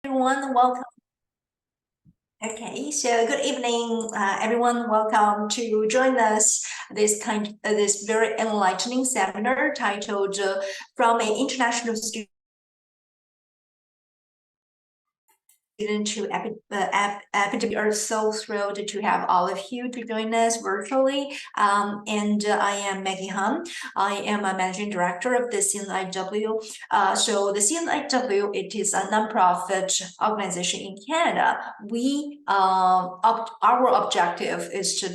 Everyone, welcome. Okay, so good evening, everyone. Welcome to join us this very enlightening seminar titled "From an International Student to Epidemiology." We are so thrilled to have all of you to join us virtually. And I am Maggie Han. I am a managing director of the CNIW. So the CNIW, it is a nonprofit organization in Canada. Our objective is to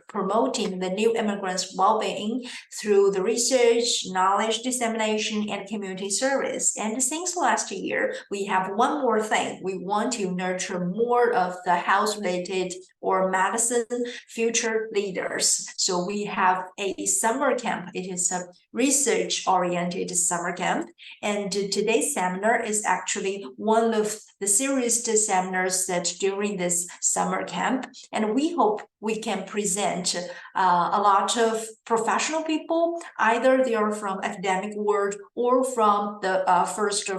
promoting the new immigrants' well-being through the research, knowledge dissemination, and community service. And since last year, we have one more thing. We want to nurture more of the health-related or medicine future leaders. So we have a summer camp. It is a research-oriented summer camp. And today's seminar is actually one of the series of seminars that during this summer camp. And we hope we can present a lot of professional people, either they are from academic world or from the first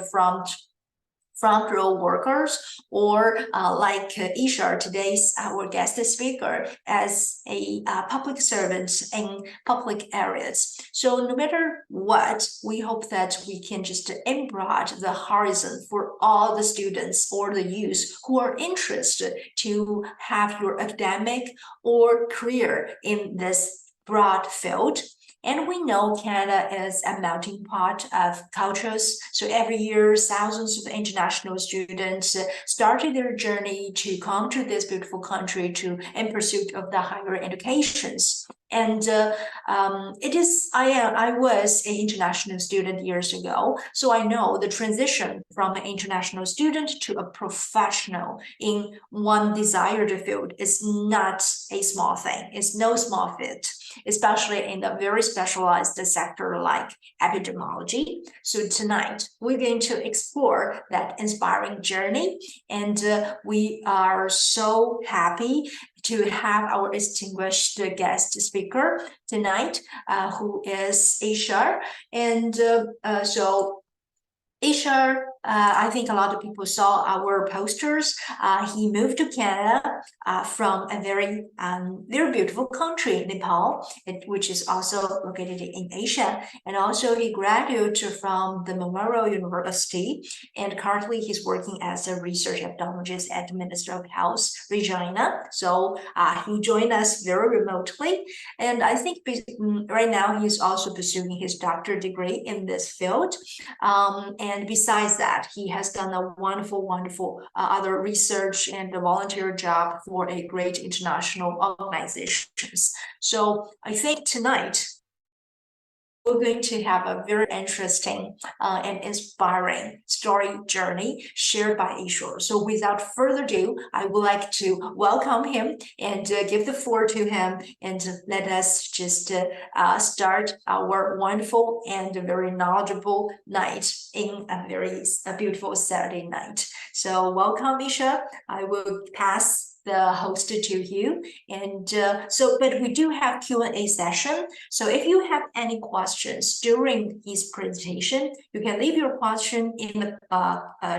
front row workers, or like Ishor, today's our guest speaker, as a public servant in public areas. So no matter what, we hope that we can just broaden the horizon for all the students or the youth who are interested to have your academic or career in this broad field. And we know Canada is a melting pot of cultures. So every year, thousands of international students started their journey to come to this beautiful country in pursuit of the higher educations. And I was an international student years ago, so I know the transition from an international student to a professional in one desired field is not a small thing. It's no small feat, especially in a very specialized sector like epidemiology. So tonight, we're going to explore that inspiring journey, and we are so happy to have our distinguished guest speaker tonight, who is Ishor. And so Ishor, I think a lot of people saw our posters. He moved to Canada from a very beautiful country, Nepal, which is also located in Asia. And also he graduated from the Memoria University, and currently he's working as a research epidemiologist at the Ministry of Health Regina. So he joined us very remotely. And I think right now he's also pursuing his doctorate degree in this field. And besides that, he has done a wonderful other research and a volunteer job for a great international organizations. So I think tonight we're going to have a very interesting and inspiring story journey shared by Ishor. So without further ado, I would like to welcome him and give the floor to him, and let us just start our wonderful and very knowledgeable night in a beautiful Saturday night. So welcome, Ishor. I will pass the host to you, and but we do have Q&A session. So if you have any questions during his presentation, you can leave your question in the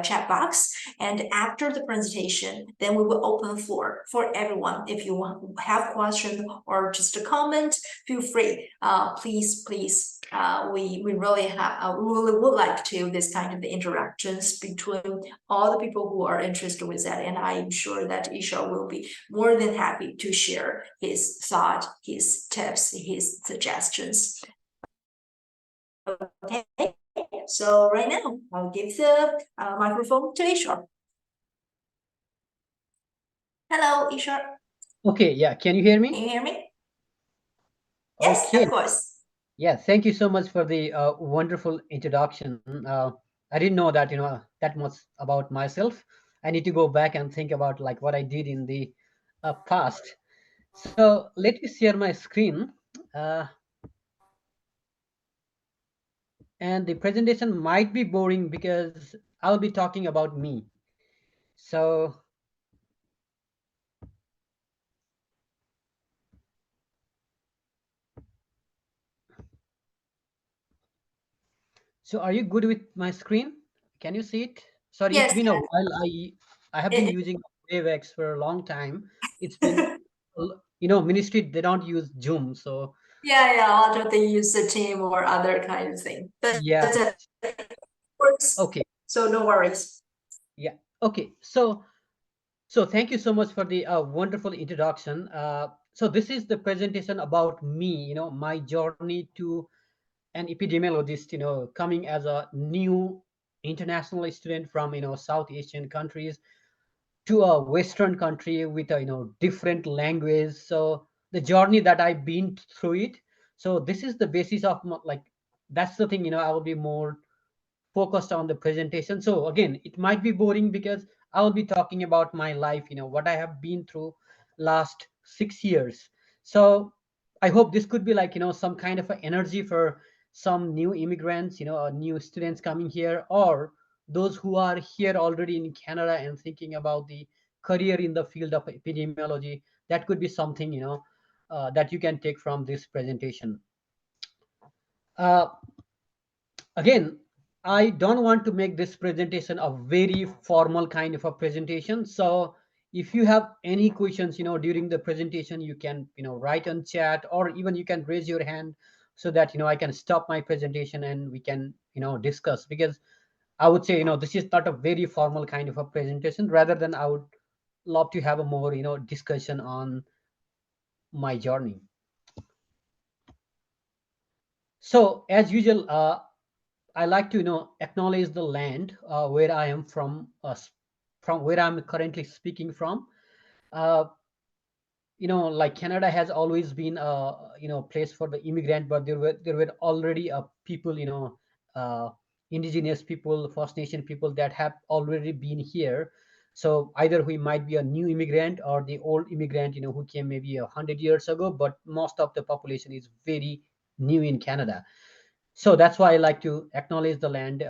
chat box, and after the presentation, then we will open the floor for everyone. If you have question or just a comment, feel free. Please, we really would like to this kind of interactions between all the people who are interested with that, and I'm sure that Ishor will be more than happy to share his thought, his tips, his suggestions. Okay, so right now I'll give the microphone to Ishor. Hello, Ishor. Okay, yeah, can you hear me? Can you hear me? Yes, okay. Of course. Yeah, thank you so much for the wonderful introduction. I didn't know that that much about myself. I need to go back and think about like what I did in the past. So let me share my screen, and the presentation might be boring because I'll be talking about me. So are you good with my screen? Can you see it? Sorry, it's Yes. been a while. I have been It, using WaveX for a long time. It's been, Ministry, they don't use Zoom. So yeah, a lot of they use the team or other kind of thing. yeah. That's it. Works. Okay. So no worries. Yeah. Okay. So thank you so much for the wonderful introduction. So this is the presentation about me, my journey to an epidemiologist, coming as a new international student from, South Asian countries to a Western country with a, different language. So the journey that I've been through it. So this is the basis of like, that's the thing, I will be more focused on the presentation. So again, it might be boring because I will be talking about my life, what I have been through last 6 years. So I hope this could be like, some kind of a energy for some new immigrants, or new students coming here, or those who are here already in Canada and thinking about the career in the field of epidemiology. That could be something, that you can take from this presentation. Uh, Again, I don't want to make this presentation a very formal kind of a presentation. So if you have any questions, during the presentation, you can, write on chat, or even you can raise your hand so that, I can stop my presentation and we can, discuss. Because I would say, this is not a very formal kind of a presentation. Rather than I would love to have a more, discussion on my journey. So as usual, I like to, acknowledge the land where I am from where I'm currently speaking from. Uh, like Canada has always been a, place for the immigrant, but there were already people, indigenous people, First Nation people that have already been here. So either we might be a new immigrant or the old immigrant, who came maybe 100 years ago, but most of the population is very new in Canada. So that's why I like to acknowledge the land.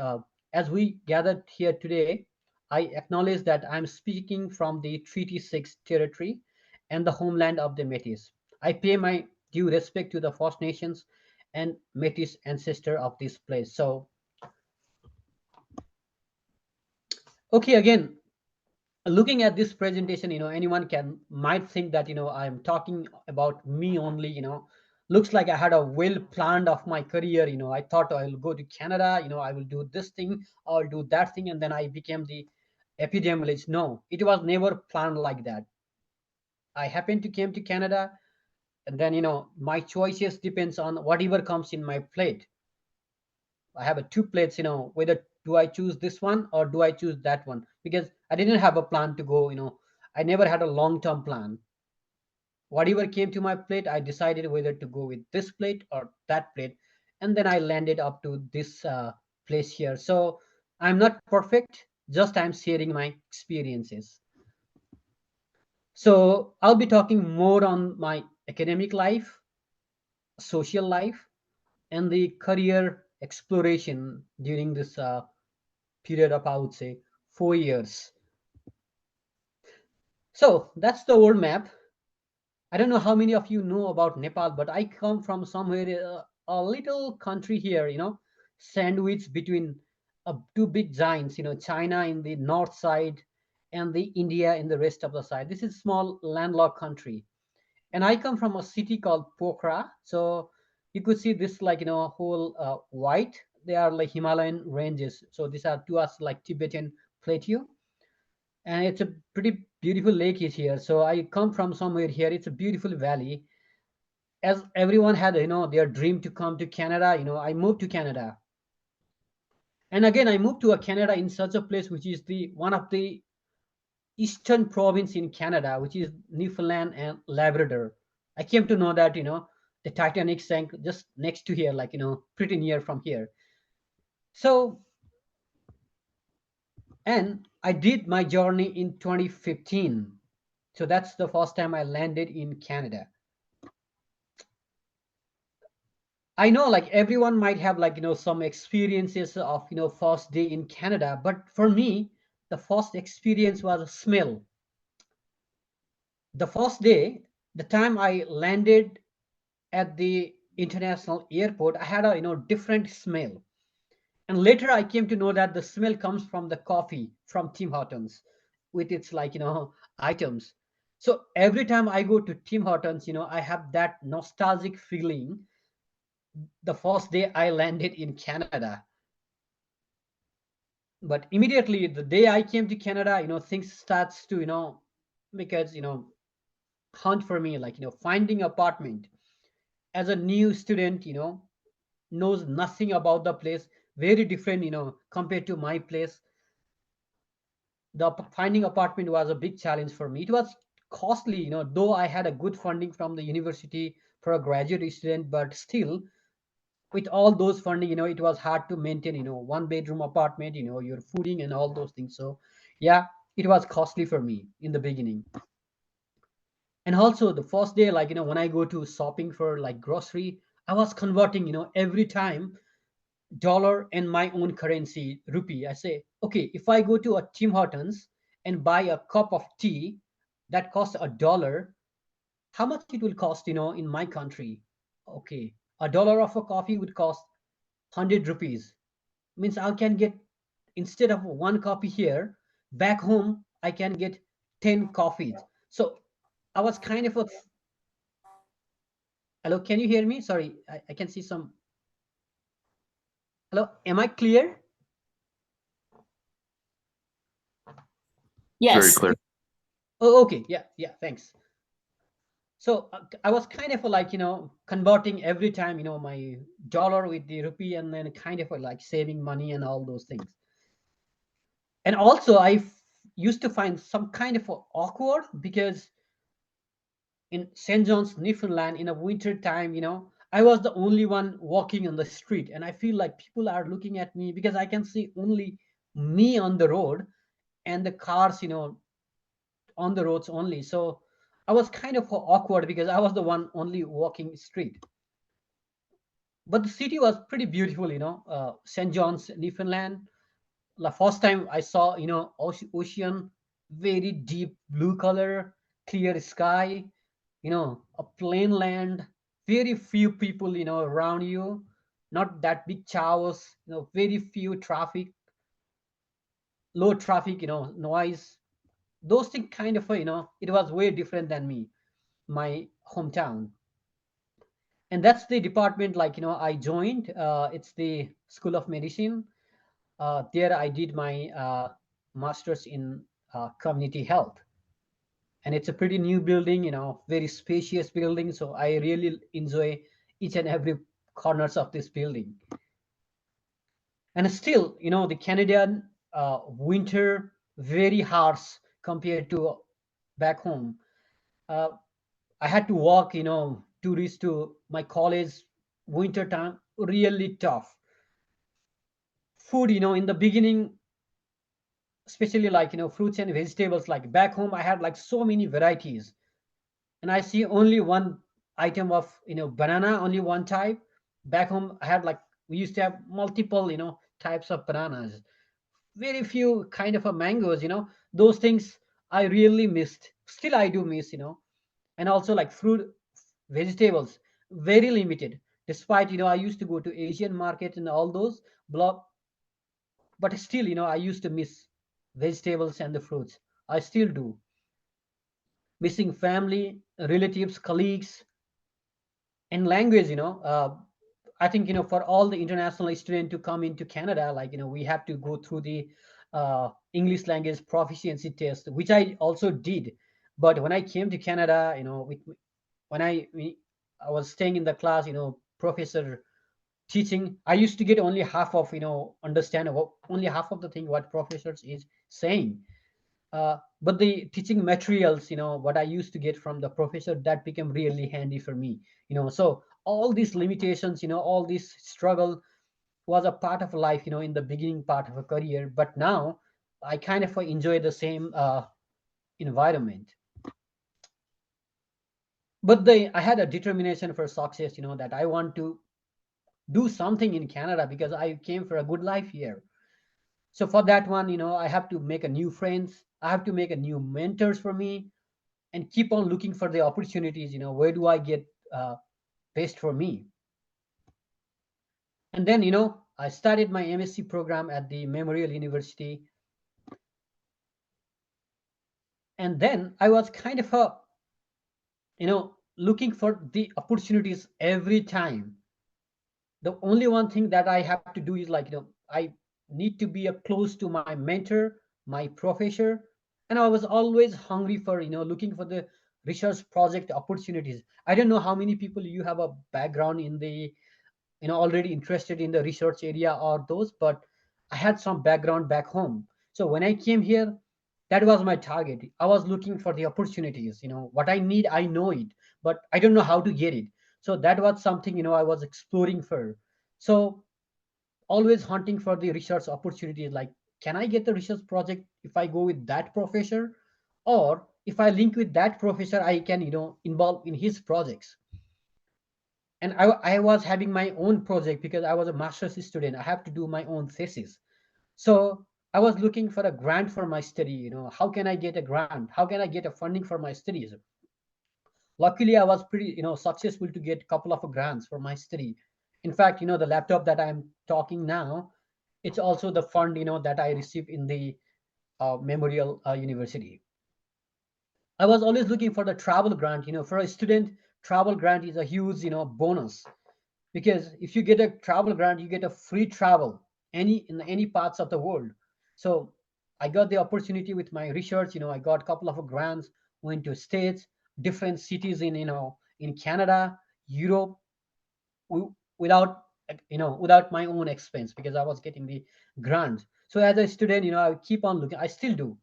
As we gathered here today, I acknowledge that I'm speaking from the Treaty 6 territory and the homeland of the Métis. I pay my due respect to the First Nations and Métis ancestor of this place. So, okay, again, looking at this presentation, anyone might think that, I'm talking about me only, looks like I had a well planned of my career. I thought I'll go to Canada, I will do this thing, I'll do that thing, and then I became the epidemiologist. No, it was never planned like that. I happened to came to Canada, and then, my choices depends on whatever comes in my plate. I have a two plates, whether do I choose this one or do I choose that one? Because I didn't have a plan to go, I never had a long-term plan. Whatever came to my plate, I decided whether to go with this plate or that plate. And then I landed up to this place here. So I'm not perfect, just I'm sharing my experiences. So I'll be talking more on my academic life, social life, and the career exploration during this period of, I would say, 4 years. So that's the world map. I don't know how many of you know about Nepal, but I come from somewhere, a little country here, sandwiched between two big giants, China in the north side and the India in the rest of the side. This is a small landlocked country. And I come from a city called Pokhara. So you could see this like, whole white. They are like Himalayan ranges. So these are to us like Tibetan plateau, and it's a pretty beautiful lake is here. So I come from somewhere here. It's a beautiful valley. As everyone had, their dream to come to Canada, I moved to Canada. And again, I moved to a Canada in such a place which is the one of the eastern province in Canada, which is Newfoundland and Labrador. I came to know that, the Titanic sank just next to here, like, pretty near from here. So, and I did my journey in 2015. So that's the first time I landed in Canada. I know like everyone might have like, some experiences of, first day in Canada, but for me, the first experience was a smell. The first day, the time I landed at the international airport, I had a, different smell. And later I came to know that the smell comes from the coffee from Tim Hortons with its items. So every time I go to Tim Hortons, I have that nostalgic feeling the first day I landed in Canada. But immediately the day I came to Canada, things starts to, because, hunt for me, finding apartment as a new student, knows nothing about the place, very different, compared to my place. The finding apartment was a big challenge for me. It was costly, though I had a good funding from the university for a graduate student, but still with all those funding, it was hard to maintain, one bedroom apartment, your fooding and all those things. So yeah, it was costly for me in the beginning. And also the first day, when I go to shopping for grocery, I was converting, every time dollar and my own currency, rupee. I say, okay, if I go to a Tim Hortons and buy a cup of tea that costs $1, how much it will cost, in my country? Okay, $1 of a coffee would cost 100 rupees. Means I can get, instead of one coffee here, back home, I can get 10 coffees. So I was kind of a, hello, can you hear me? Sorry, I can see some, hello, am I clear? Yes. Very clear. Oh, okay. Yeah, thanks. So I was kind of converting every time, my dollar with the rupee, and then kind of saving money and all those things. And also used to find some kind of awkward because in St. John's, Newfoundland, in a winter time, I was the only one walking on the street, and I feel like people are looking at me because I can see only me on the road and the cars, on the roads only. So I was kind of awkward because I was the one only walking street. But the city was pretty beautiful, St. John's, Newfoundland. The first time I saw, ocean, very deep blue color, clear sky, a plain land, very few people, around you, not that big chaos, very few traffic, low traffic, noise. Those things kind of, it was way different than my hometown. And that's the department I joined. It's the School of Medicine. There I did my master's in community health, and it's a pretty new building, very spacious building. So I really enjoy each and every corners of this building. And still, the Canadian winter very harsh compared to back home. uh, I had to walk, to reach to my college. Winter time, really tough. Food, in the beginning, especially fruits and vegetables. Like back home, I had so many varieties, and I see only one item of banana, only one type. Back home, I had we used to have multiple types of bananas. Very few kind of a mangoes. Those things I really missed. Still, I do miss. And also fruit, vegetables, very limited. Despite I used to go to Asian market and all those block, but still I used to miss vegetables and the fruits. I still do. Missing family, relatives, colleagues, and language. I think for all the international student to come into Canada, we have to go through the English language proficiency test, which I also did. But when I came to Canada, when I was staying in the class, professor teaching, I used to get only half of understand what, only half of the thing what professors is saying. But the teaching materials, what I used to get from the professor, that became really handy for me. So all these limitations, all this struggle was a part of life, in the beginning part of a career. But now I kind of enjoy the same environment. But I had a determination for success, that I want to do something in Canada because I came for a good life here. So for that one, I have to make a new friends. I have to make a new mentors for me, and keep on looking for the opportunities. Where do I get best for me? And then I started my MSc program at the Memorial University. And then I was kind of looking for the opportunities every time. The only one thing that I have to do is like, I need to be close to my mentor, my professor, and I was always hungry for, looking for the research project opportunities. I don't know how many people you have a background in the, already interested in the research area or those, but I had some background back home. So when I came here, that was my target. I was looking for the opportunities. What I need, I know it, but I don't know how to get it. So that was something, I was exploring for. So always hunting for the research opportunities, like, can I get the research project if I go with that professor, or if I link with that professor, I can, involve in his projects. And I was having my own project because I was a master's student. I have to do my own thesis. So I was looking for a grant for my study. How can I get a grant? How can I get a funding for my studies? Luckily, I was pretty, successful to get a couple of grants for my study. In fact, the laptop that I'm talking now, it's also the fund, that I received in the Memorial University. I was always looking for the travel grant. For a student, travel grant is a huge, bonus, because if you get a travel grant, you get a free travel in any parts of the world. So I got the opportunity with my research. I got a couple of grants, went to states, different cities in in Canada, Europe, without without my own expense, because I was getting the grant. So as a student, I keep on looking. I still do.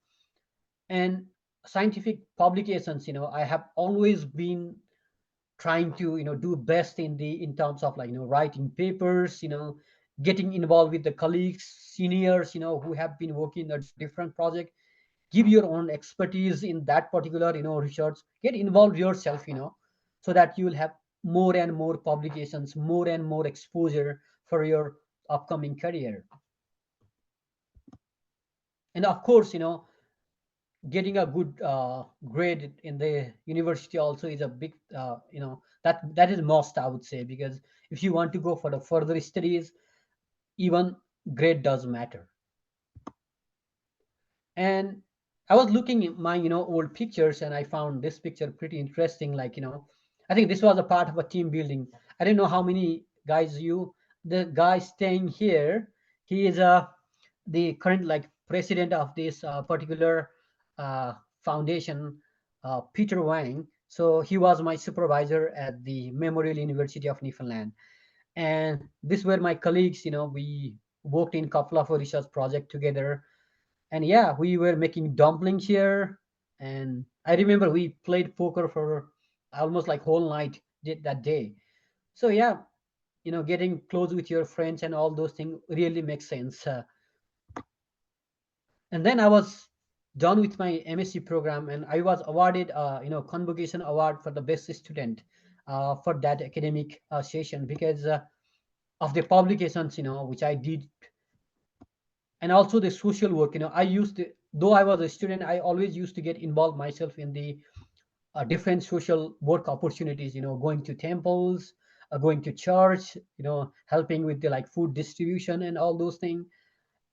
And scientific publications, I have always been trying to do best in terms of, like, writing papers, getting involved with the colleagues, seniors, who have been working in a different project. Give your own expertise in that particular research. Get involved yourself, so that you will have more and more publications, more and more exposure for your upcoming career. And of course, getting a good grade in the university also is a big, that is must, I would say, because if you want to go for the further studies, even grade does matter. And I was looking at my old pictures, and I found this picture pretty interesting. Like, I think this was a part of a team building. I don't know how many guys the guy staying here, he is the current, like, president of this particular foundation, Peter Wang. So he was my supervisor at the Memorial University of Newfoundland, and these were my colleagues. We worked in a couple of research projects together. And yeah, we were making dumplings here. And I remember we played poker for almost like whole night that day. So yeah, getting close with your friends and all those things really makes sense. And then I was done with my MSc program, and I was awarded convocation award for the best student for that academic session, because of the publications which I did, and also the social work. I used to, though I was a student, I always used to get involved myself in the different social work opportunities, going to temples, going to church, helping with the, like, food distribution and all those things.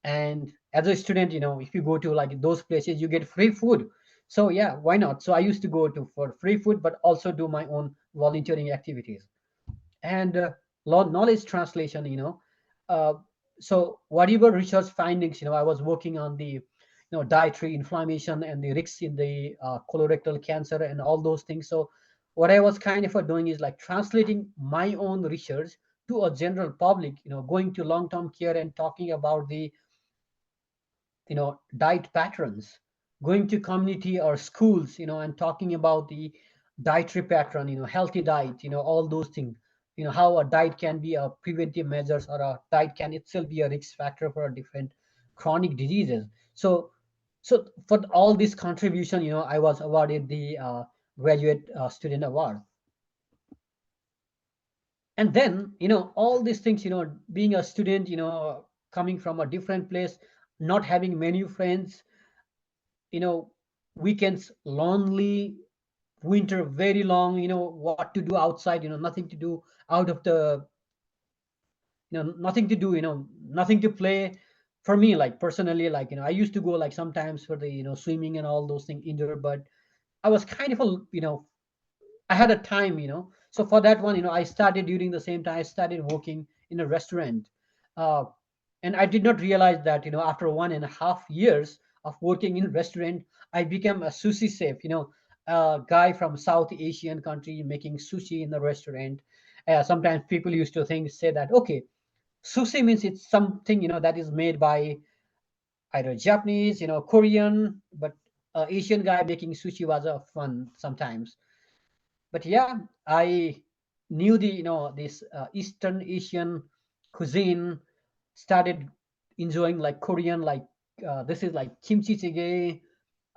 And as a student, if you go to, like, those places, you get free food. So yeah, why not? So I used to go to for free food, but also do my own volunteering activities. And knowledge translation, uh, so whatever research findings, I was working on the dietary inflammation and the risks in the colorectal cancer and all those things. So what I was kind of doing is, like, translating my own research to a general public, going to long-term care and talking about the diet patterns, going to community or schools, and talking about the dietary pattern, healthy diet, all those things, how a diet can be a preventive measures, or a diet can itself be a risk factor for different chronic diseases. So for all this contribution, I was awarded the graduate student award. And then, all these things, being a student, coming from a different place, not having many friends, you know weekends lonely, winter very long, what to do outside, nothing to do out of the nothing to do, nothing to play. For me, like personally, like, I used to go like sometimes for the, swimming and all those things indoor, but I was kind of I had a time, so for that one, I started during the same time I started working in a restaurant. uh, and I did not realize that, after 1.5 years of working in restaurant, I became a sushi chef, a guy from South Asian country making sushi in the restaurant. Sometimes people used to say that, okay, sushi means it's something, that is made by either Japanese, Korean, but Asian guy making sushi was a fun sometimes. But yeah, I knew this Eastern Asian cuisine, started enjoying like Korean, like this is like kimchi jjigae,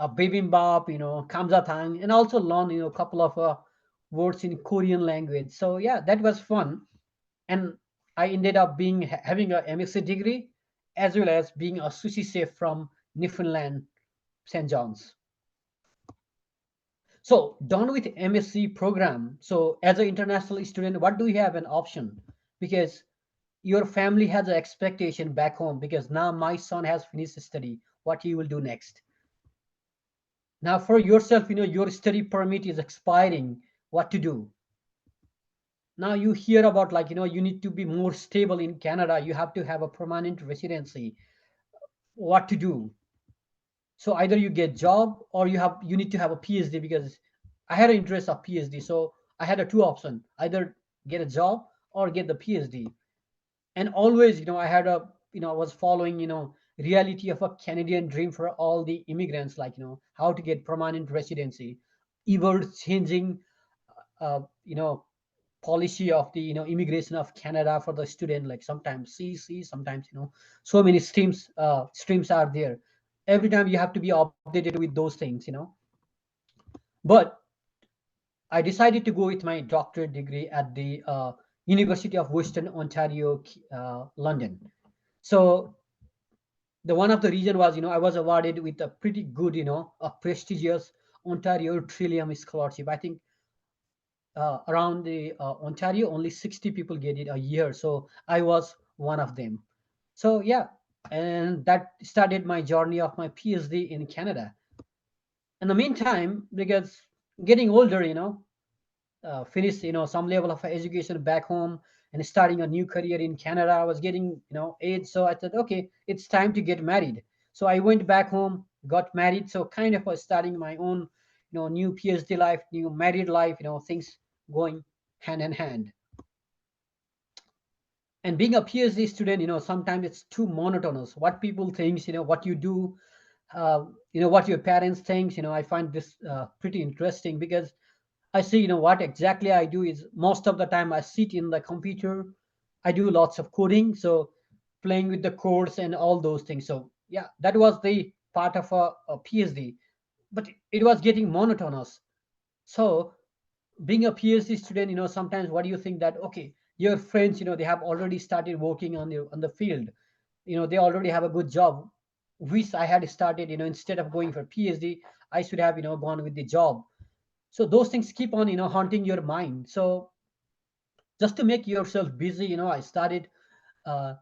bibimbap, kamjatang, and also learn, a couple of words in Korean language. So yeah, that was fun. And I ended up having a MSc degree, as well as being a sushi chef from Newfoundland, St. John's. So done with MSc program. So as an international student, what do you have an option? Because your family has an expectation back home, because now my son has finished study, what he will do next. Now for yourself, your study permit is expiring, what to do? Now you hear about, like, you need to be more stable in Canada, you have to have a permanent residency, what to do? So either you get job, or you need to have a PhD, because I had an interest of PhD. So I had a two option: either get a job or get the PhD. And always, I had a, I was following, reality of a Canadian dream for all the immigrants, like, how to get permanent residency, ever changing policy of the, immigration of Canada for the student, like sometimes CC, sometimes, so many streams are there. Every time you have to be updated with those things, but I decided to go with my doctorate degree at the University of Western Ontario, London. So the one of the reason was, I was awarded with a pretty good, a prestigious Ontario Trillium Scholarship. I think around the Ontario, only 60 people get it a year. So I was one of them. So yeah, and that started my journey of my PhD in Canada. In the meantime, because getting older, finished, some level of education back home and starting a new career in Canada, I was getting, age. So I thought, okay, it's time to get married. So I went back home, got married. So kind of was starting my own, new PhD life, new married life, things going hand in hand. And being a PhD student, sometimes it's too monotonous. What people think, what you do, what your parents think. I find this pretty interesting, because I see, what exactly I do is, most of the time I sit in the computer, I do lots of coding, so playing with the codes and all those things. So yeah, that was the part of a PhD, but it was getting monotonous. So being a PhD student, sometimes what do you think that, okay, your friends, they have already started working on the field, they already have a good job. Wish I had started, instead of going for PhD, I should have, gone with the job. So those things keep on, haunting your mind. So just to make yourself busy, I started uh,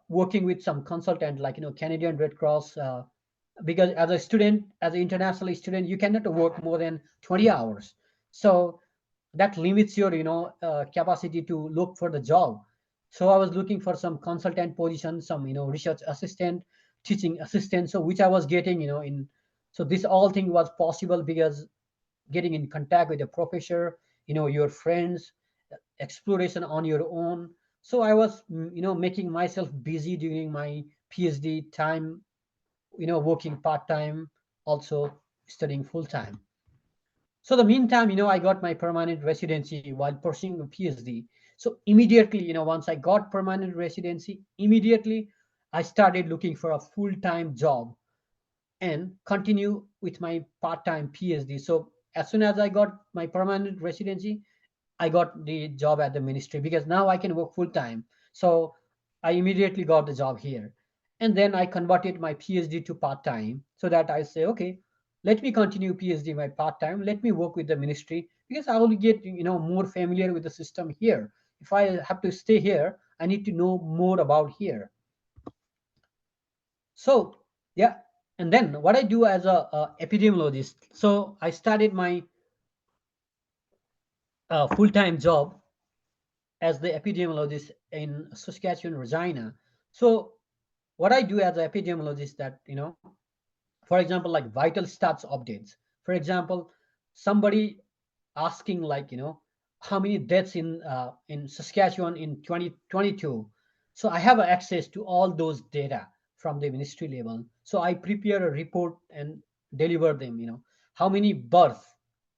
working with some consultant, like, Canadian Red Cross, because as a student, as an international student, you cannot work more than 20 hours. So that limits your, capacity to look for the job. So I was looking for some consultant position, some, research assistant, teaching assistant, so which I was getting, in. So this all thing was possible because getting in contact with a professor, your friends, exploration on your own. So I was, making myself busy during my PhD time, working part-time, also studying full-time. So the meantime, I got my permanent residency while pursuing a PhD. So immediately, once I got permanent residency, immediately I started looking for a full-time job and continue with my part-time PhD. So as soon as I got my permanent residency, I got the job at the ministry, because now I can work full-time. So I immediately got the job here. And then I converted my PhD to part-time, so that I say, okay, let me continue PhD my part-time. Let me work with the ministry, because I will get, more familiar with the system here. If I have to stay here, I need to know more about here. So yeah, and then what I do as a epidemiologist. So I started my full-time job as the epidemiologist in Saskatchewan, Regina. So what I do as an epidemiologist that, for example, like vital stats updates. For example, somebody asking like, how many deaths in Saskatchewan in 2022. So I have access to all those data from the ministry level. So I prepare a report and deliver them, how many births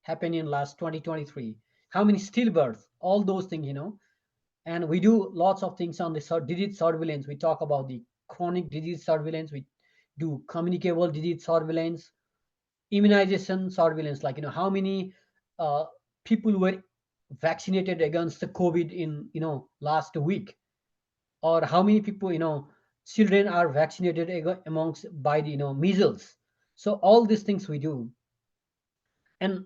happened in last 2023, how many stillbirths, all those things, and we do lots of things on the disease surveillance. We talk about the chronic disease surveillance. We do communicable disease surveillance, immunization surveillance, like, how many uh, people were vaccinated against the COVID in, last week, or how many people, children are vaccinated amongst by the, measles. So all these things we do. And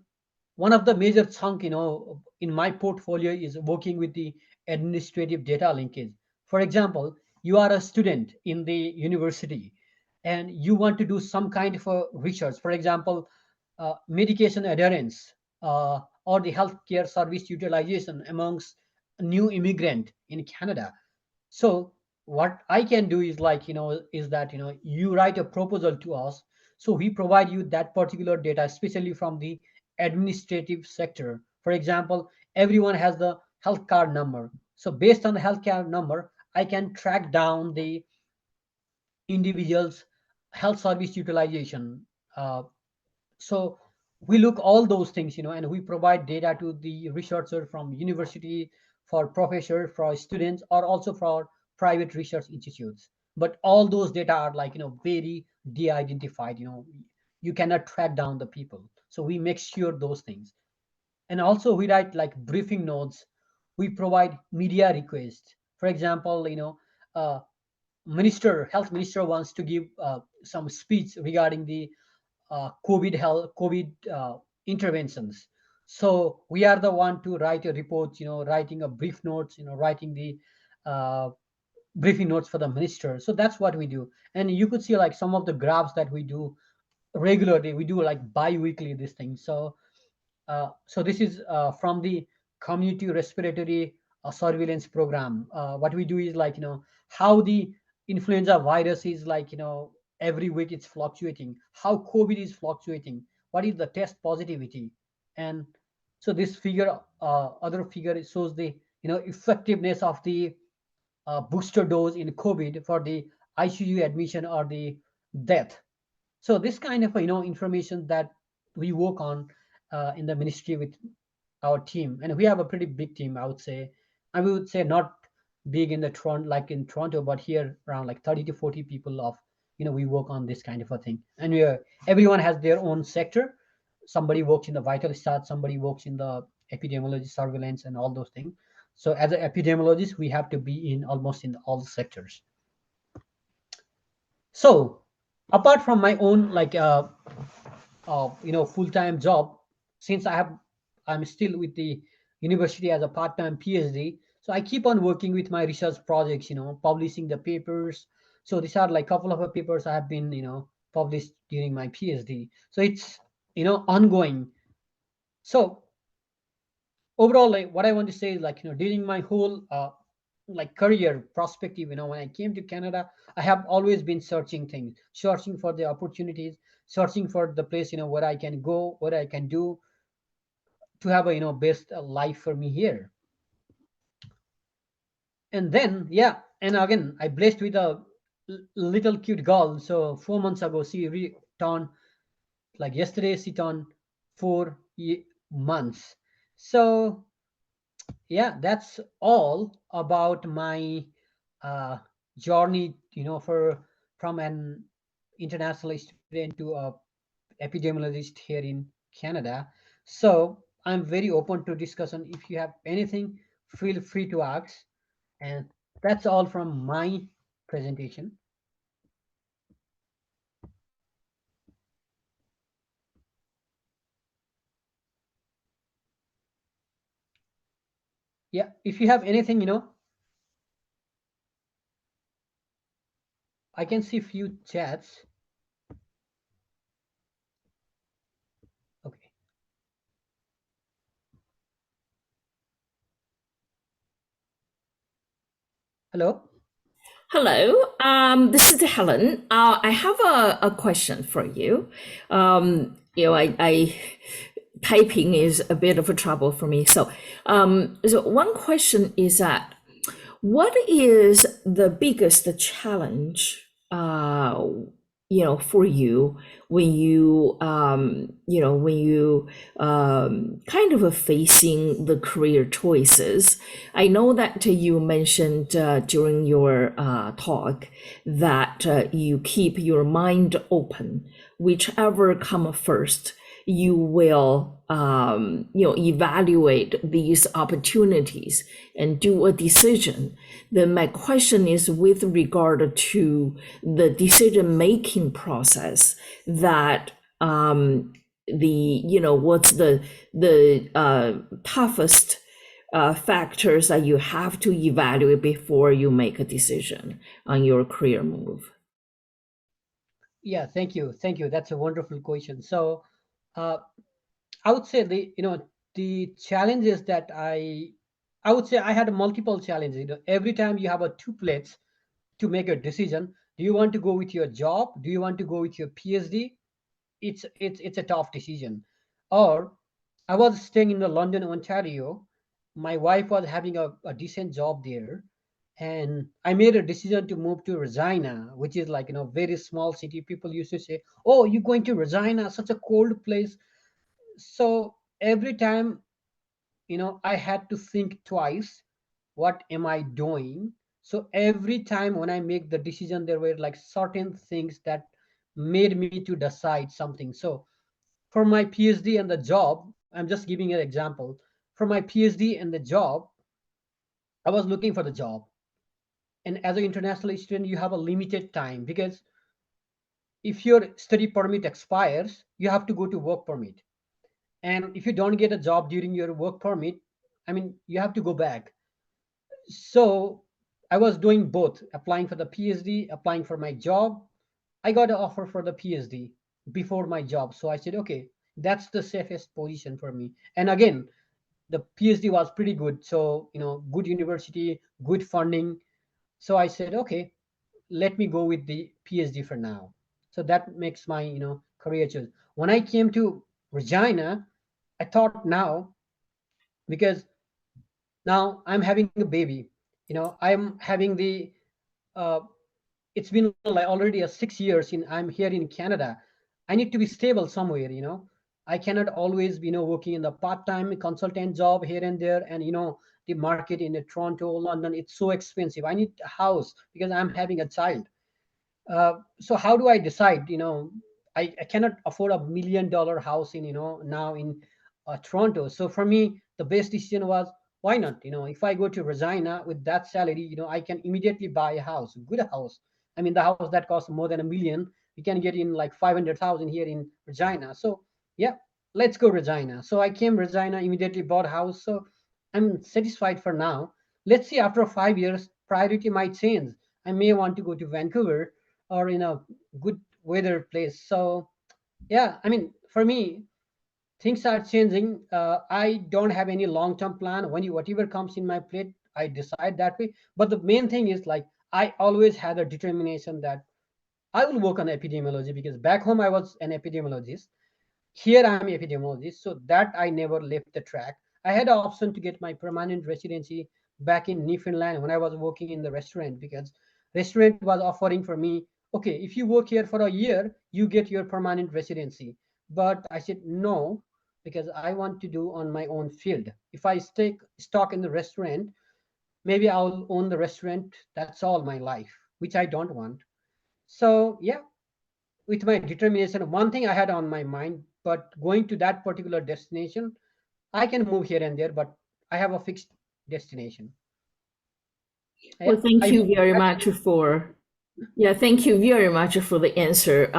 one of the major chunk, in my portfolio is working with the administrative data linkage. For example, you are a student in the university and you want to do some kind of a research. For example, medication adherence, or the healthcare service utilization amongst new immigrant in Canada. So what I can do is like, is that, you write a proposal to us. So we provide you that particular data, especially from the administrative sector. For example, everyone has the health card number. So based on the health card number, I can track down the individual's health service utilization. So we look all those things, and we provide data to the researcher from university, for professors, for students, or also for private research institutes. But all those data are like, very de-identified. You cannot track down the people. So we make sure those things. And also we write like briefing notes. We provide media requests. For example, health minister wants to give some speech regarding the COVID interventions. So we are the one to write a report, writing a brief notes, writing the uh, briefing notes for the minister. So that's what we do. And you could see like some of the graphs that we do regularly. We do like bi-weekly this thing. So this is from the community respiratory surveillance program. What we do is like, how the influenza virus is like, every week it's fluctuating, how COVID is fluctuating, what is the test positivity. And so this figure, other figure, it shows the, effectiveness of the booster dose in COVID for the ICU admission or the death. So this kind of, information that we work on in the ministry with our team. And we have a pretty big team, I would say. I would say not big in the Toronto, like in Toronto, but here around like 30 to 40 people of, we work on this kind of a thing. And everyone has their own sector. Somebody works in the vital stats, somebody works in the epidemiology surveillance and all those things. So as an epidemiologist, we have to be in almost in all sectors. So apart from my own like full-time job, since I'm still with the university as a part-time PhD, so I keep on working with my research projects, publishing the papers. So these are like a couple of papers I have been, published during my PhD. So it's, ongoing. So overall, like what I want to say is like, during my whole like career perspective, when I came to Canada, I have always been searching things, searching for the opportunities, searching for the place, where I can go, what I can do to have a, best life for me here. And then yeah, and again I blessed with a little cute girl. So 4 months ago she turned, like yesterday she turned 4 months. So yeah, that's all about my uh, journey, for from an international student to a epidemiologist here in Canada. So I'm very open to discussion. If you have anything, feel free to ask. And that's all from my presentation. Yeah, if you have anything, I can see few chats. Okay. Hello. Hello, this is Helen. I have a question for you. I typing is a bit of a trouble for me. So one question is that what is the biggest challenge, for you when you, kind of facing the career choices? I know that you mentioned during your talk that you keep your mind open, whichever come first, you will evaluate these opportunities and do a decision. Then my question is with regard to the decision-making process that what's the toughest factors that you have to evaluate before you make a decision on your career move? Yeah, thank you. That's a wonderful question. So I would say the challenge is that I would say I had multiple challenges. Every time you have two plates to make a decision, do you want to go with your job? Do you want to go with your PhD? It's a tough decision. Or I was staying in the London, Ontario. My wife was having a decent job there, and I made a decision to move to Regina, which is like very small city. People used to say, "Oh, you're going to Regina, such a cold place." So every time I had to think twice, what am I doing? So every time when I make the decision, there were like certain things that made me to decide something. So for my PhD and the job, I'm just giving an example. For my PhD and the job, I was looking for the job, and as an international student, you have a limited time, because if your study permit expires, you have to go to work permit. And if you don't get a job during your work permit, I mean, you have to go back. So I was doing both, applying for the PhD, applying for my job. I got an offer for the PhD before my job. So I said, okay, that's the safest position for me. And again, the PhD was pretty good. So, good university, good funding. So I said, okay, let me go with the PhD for now. So that makes my, career choice. When I came to Regina, I thought now, because now I'm having a baby, I'm having the, uh, it's been like already 6 years in I'm here in Canada. I need to be stable somewhere. I cannot always be, working in the part-time consultant job here and there. And the market in Toronto, London, it's so expensive. I need a house because I'm having a child. So how do I decide? I cannot afford $1 million house in now in Toronto. So for me, the best decision was, why not? If I go to Regina with that salary, I can immediately buy a house, a good house. I mean, the house that costs more than $1 million, we can get in like 500,000 here in Regina. So yeah, let's go Regina. So I came Regina, immediately bought a house. So I'm satisfied for now. Let's see, after 5 years, priority might change. I may want to go to Vancouver or in a good weather place. So yeah, I mean, for me, things are changing. I don't have any long-term plan. Whatever comes in my plate, I decide that way. But the main thing is, like, I always had a determination that I will work on epidemiology, because back home I was an epidemiologist. Here I am epidemiologist, so that I never left the track. I had an option to get my permanent residency back in Newfoundland when I was working in the restaurant, because restaurant was offering for me, okay, if you work here for a year, you get your permanent residency. But I said no, because I want to do on my own field. If I stay stuck in the restaurant, maybe I'll own the restaurant. That's all my life, which I don't want. So yeah, with my determination, one thing I had on my mind, but going to that particular destination, I can move here and there, but I have a fixed destination. Well, thank you very much thank you very much for the answer.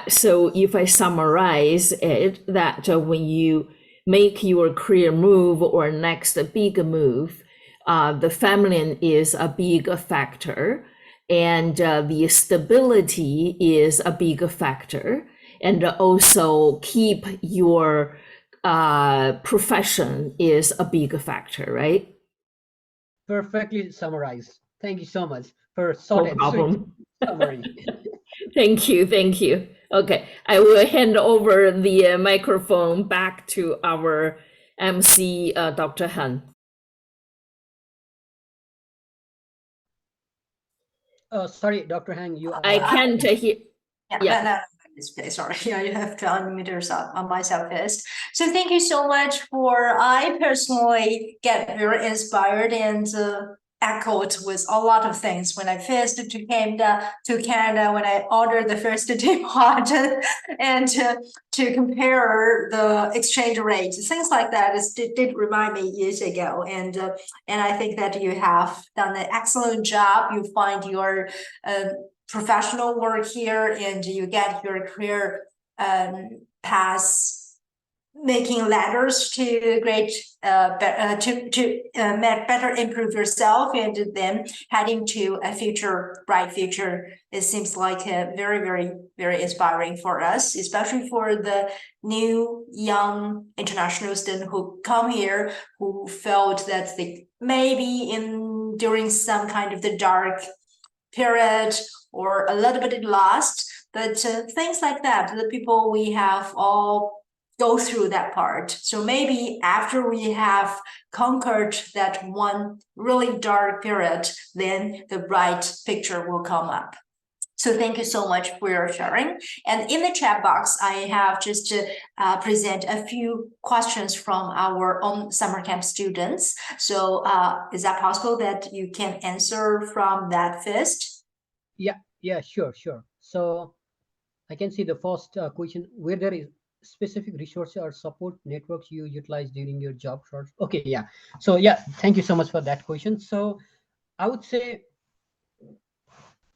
So if I summarize it, that when you make your career move or next big move, the family is a big factor. and the stability is a big factor, and also keep your profession is a big factor, right? Perfectly summarized. Thank you so much for No short and sweet problem. summary. Thank you, thank you. Okay, I will hand over the microphone back to our MC, Dr. Han. Sorry, Dr. Hang, you I can't hear. Yeah, Yeah. no, it's okay, sorry. Yeah, you have to unmute yourself on myself first. So thank you so much I personally get very inspired and echoed with a lot of things when I first came to Canada, when I ordered the first teapot and to compare the exchange rate, things like that did remind me years ago. And I think that you have done an excellent job. You find your professional work here and you get your career path making ladders to great better improve yourself and then heading to a bright future. It seems like very inspiring for us, especially for the new young international student who come here, who felt that they maybe during some kind of the dark period or a little bit lost, but things like that, the people we have all go through that part. So maybe after we have conquered that one really dark period, then the bright picture will come up. So thank you so much for your sharing. And in the chat box, I have just to present a few questions from our own summer camp students. So is that possible that you can answer from that first? Yeah, sure. So I can see the first question, where there is specific resources or support networks you utilize during your job search. Okay, yeah. So yeah, thank you so much for that question. So I would say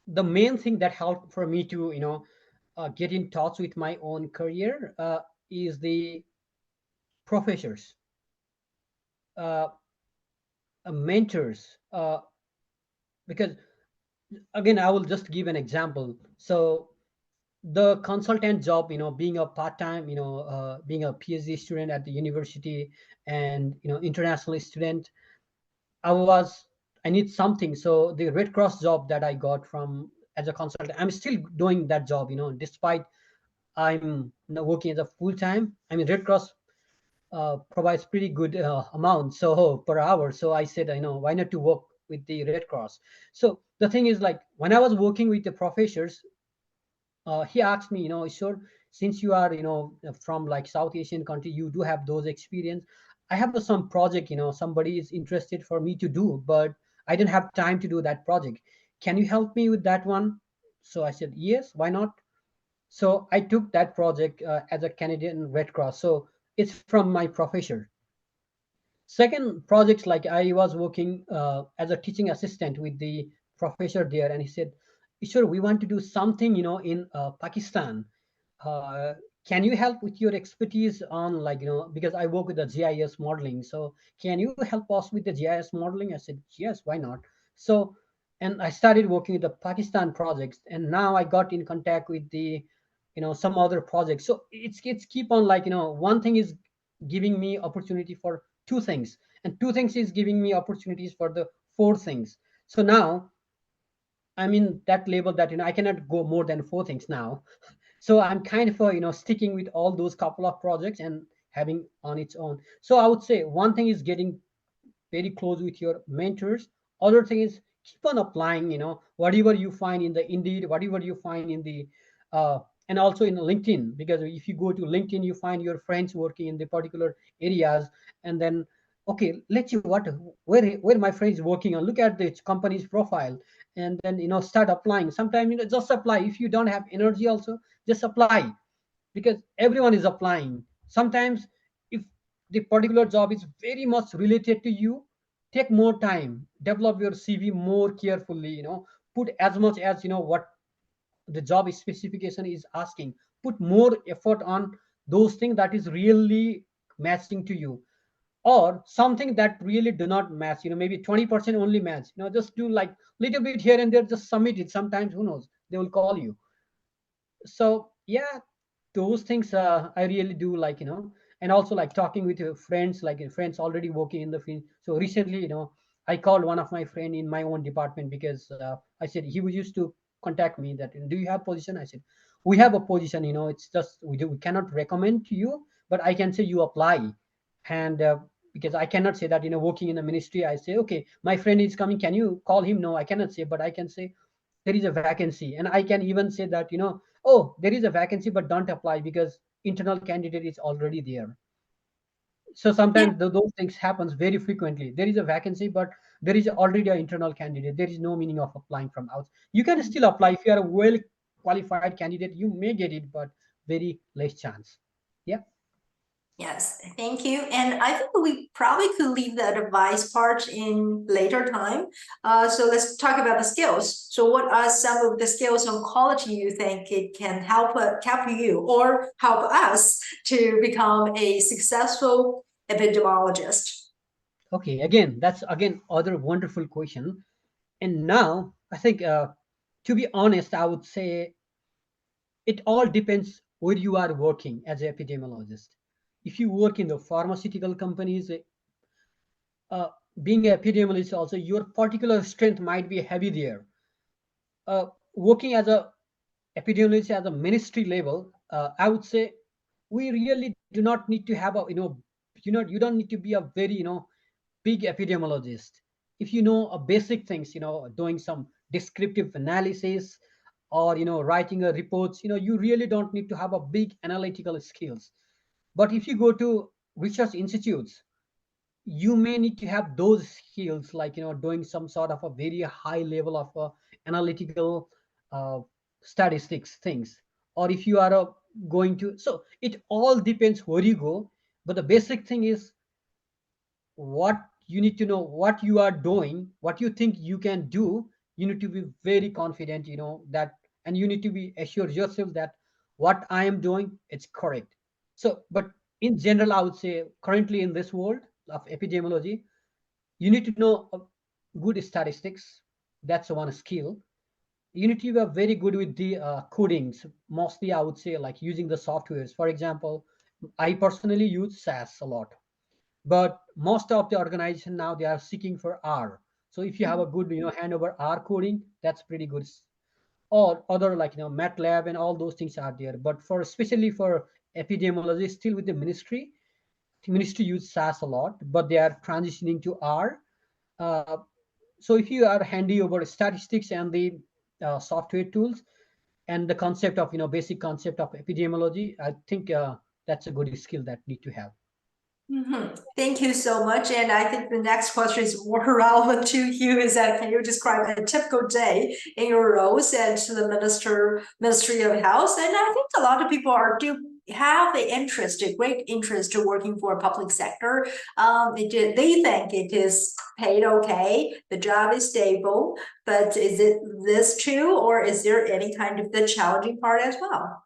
the main thing that helped for me to get in touch with my own career is the professors, uh, mentors, because again I will just give an example. So the consultant job, being a part-time, being a PhD student at the university and international student, I need something. So the Red Cross job that I got from as a consultant, I'm still doing that job, despite I'm working as a full-time. I mean, Red Cross provides pretty good amount so per hour. So I said, why not to work with the Red Cross? So the thing is, like, when I was working with the professors, he asked me, Ishor, since you are, from like South Asian country, you do have those experience. I have some project, somebody is interested for me to do, but I didn't have time to do that project. Can you help me with that one? So I said, yes, why not? So I took that project as a Canadian Red Cross. So it's from my professor. Second projects, like I was working as a teaching assistant with the professor there, and he said, sure, we want to do something, in Pakistan. Uh, can you help with your expertise on, like, because I work with the GIS modeling. So can you help us with the GIS modeling? I said, yes, why not? So, and I started working with the Pakistan projects, and now I got in contact with the, some other projects. So it's keep on, like, one thing is giving me opportunity for two things, and two things is giving me opportunities for the four things. So now I'm in that label that I cannot go more than four things now. So I'm kind of sticking with all those couple of projects and having on its own. So I would say one thing is getting very close with your mentors. Other thing is keep on applying, whatever you find in the Indeed, whatever you find in the and also in LinkedIn, because if you go to LinkedIn, you find your friends working in the particular areas, and then, okay, let's see where my friends working on, look at the company's profile, and then start applying. Sometimes just apply. If you don't have energy, also just apply, because everyone is applying. Sometimes if the particular job is very much related to you, take more time, develop your CV more carefully, put as much as what the job specification is asking, put more effort on those things that is really matching to you. or something that really do not match, maybe 20% only match, just do like little bit here and there, just submit it. Sometimes, who knows, they will call you. So yeah, those things I really do like, and also like talking with your friends, like friends already working in the field. So recently, I called one of my friend in my own department, because I said, he was used to contact me that, do you have position? I said, we have a position, it's just we cannot recommend to you, but I can say you apply. And because I cannot say that, working in the ministry, I say, okay, my friend is coming, can you call him? No, I cannot say, but I can say there is a vacancy. And I can even say that, oh, there is a vacancy, but don't apply because internal candidate is already there. So Yeah. sometimes those things happens very frequently. There is a vacancy, but there is already an internal candidate. There is no meaning of applying from out. You can still apply. If you are a well qualified candidate, you may get it, but very less chance. Yeah. Yes, thank you. And I think we probably could leave the advice part in later time. So let's talk about the skills. So what are some of the skills on quality you think it can help you or help us to become a successful epidemiologist? Okay. Again, that's other wonderful question. And now I think, to be honest, I would say it all depends where you are working as an epidemiologist. If you work in the pharmaceutical companies, uh, being an epidemiologist, also your particular strength might be heavy there. Working as a epidemiologist at a ministry level, I would say we really do not need to have a, you don't need to be a very, big epidemiologist. If you know a basic things, doing some descriptive analysis, or writing a reports, you really don't need to have a big analytical skills. But if you go to research institutes, you may need to have those skills, like doing some sort of a very high level of analytical uh, statistics things. Or if you are going to, so it all depends where you go. But the basic thing is, what you need to know, what you are doing, what you think you can do. You need to be very confident, that, and you need to be assured yourself that what I am doing, it's correct. So but in general, I would say currently in this world of epidemiology, you need to know good statistics. That's one skill. You need to be very good with the codings, mostly I would say, like using the softwares. For example, I personally use SAS a lot, but most of the organization now, they are seeking for R. So if you have a good, hand over R coding, that's pretty good. Or other, like MATLAB and all those things are there. But for especially for epidemiology, still with the ministry use SAS a lot, but they are transitioning to R. uh, so if you are handy over statistics and the software tools, and the concept of, basic concept of epidemiology, I think that's a good skill that need to have. Thank you so much. And I think the next question is more relevant to you, is that can you describe a typical day in your roles at the Ministry of Health? And I think a lot of people do have a great interest to working for a public sector. They think it is paid okay, the job is stable, but is it this true, or is there any kind of the challenging part as well?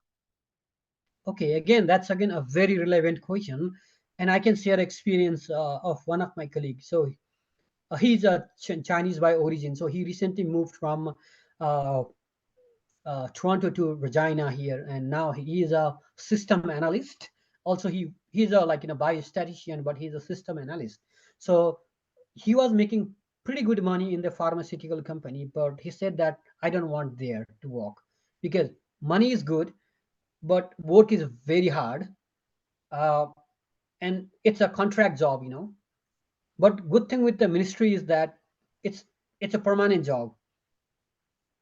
Okay, again, that's again a very relevant question, and I can share experience of one of my colleagues. So he's a Chinese by origin. So he recently moved from uh, Toronto to Regina here, and now he is a system analyst. Also, he's a, like, biostatistician, but he's a system analyst. So he was making pretty good money in the pharmaceutical company, but he said that I don't want there to work because money is good, but work is very hard, uh, and it's a contract job, But good thing with the ministry is that it's it's a permanent job.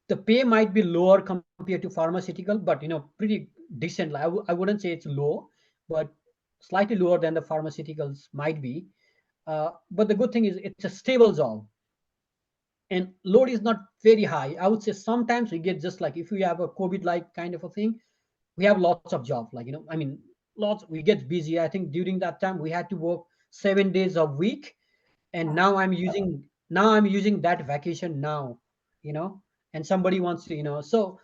The pay might be lower compared to pharmaceutical, but pretty decent. Like, I wouldn't say it's low, but slightly lower than the pharmaceuticals might be. But the good thing is it's a stable job, and load is not very high. I would say sometimes we get, just like if we have a COVID like kind of a thing, we have lots of jobs. Like, I mean, lots. We get busy. I think during that time we had to work 7 days a week, and now I'm using that vacation now, and somebody wants to, so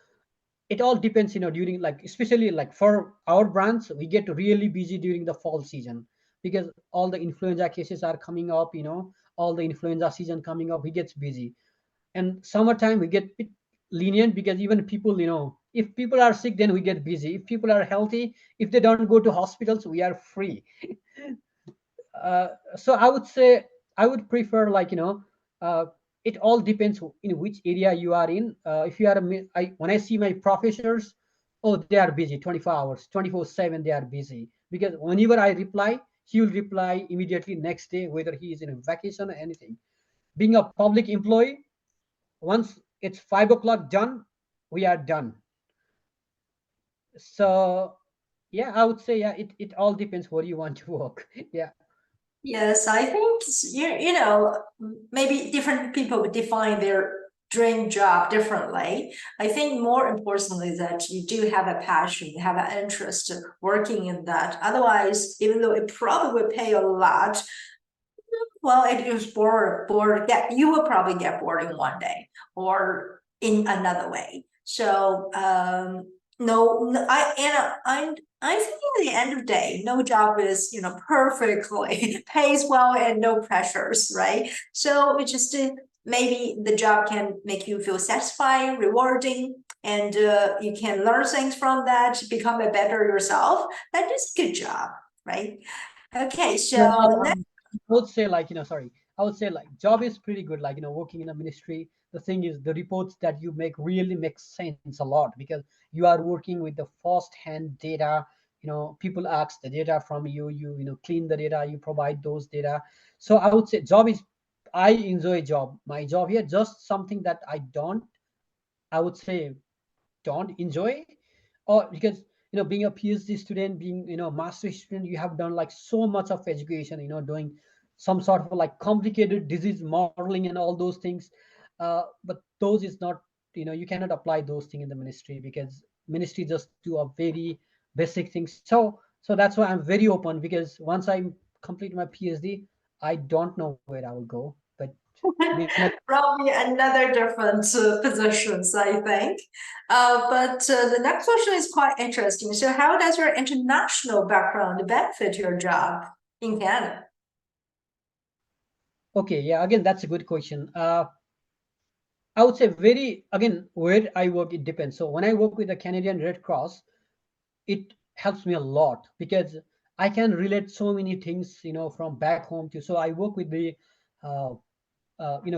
it all depends, during, like, especially like for our branch, we get really busy during the fall season. because all the influenza cases are coming up, all the influenza season coming up, he gets busy. And summertime we get bit lenient because even people, if people are sick, then we get busy. If people are healthy, if they don't go to hospitals, we are free. So I would say I would prefer uh, it all depends in which area you are in. If you are when I see my professors, oh, they are busy 24 hours, 24/7, they are busy because whenever I reply, he will reply immediately next day, whether he is in a vacation or anything. Being a public employee, once it's 5 o'clock done, we are done. So yeah, I would say yeah, it all depends where you want to work. Yeah. Yes, I think maybe different people would define their dream job differently. I think more importantly that you do have a passion, you have an interest in working in that. Otherwise, even though it probably would pay a lot, well, it is bored. Yeah, you will probably get bored in one day or in another way. So no, I think at the end of the day, no job is perfectly pays well and no pressures, right? So it just maybe the job can make you feel satisfying, rewarding, and you can learn things from that, become a better yourself. That is a good job, right? Okay, so next. I would say sorry, I would say job is pretty good, working in a ministry. The thing is the reports that you make really make sense a lot because you are working with the first hand data. People ask the data from you, clean the data, you provide those data. So I would say job is, I enjoy my job here. Just something that I would say don't enjoy, or because being a PhD student, being master student, you have done so much of education, doing some sort of complicated disease modeling and all those things. But those is not, you cannot apply those things in the ministry because ministry just do a very basic things. So that's why I'm very open, because once I complete my PhD, I don't know where I will go, but Probably another different positions, I think. But the next question is quite interesting. So how does your international background benefit your job in Canada? Okay, yeah, again, that's a good question. I would say again, where I work, it depends. So when I work with the Canadian Red Cross, it helps me a lot because I can relate so many things, from back home to. So I work with the, uh,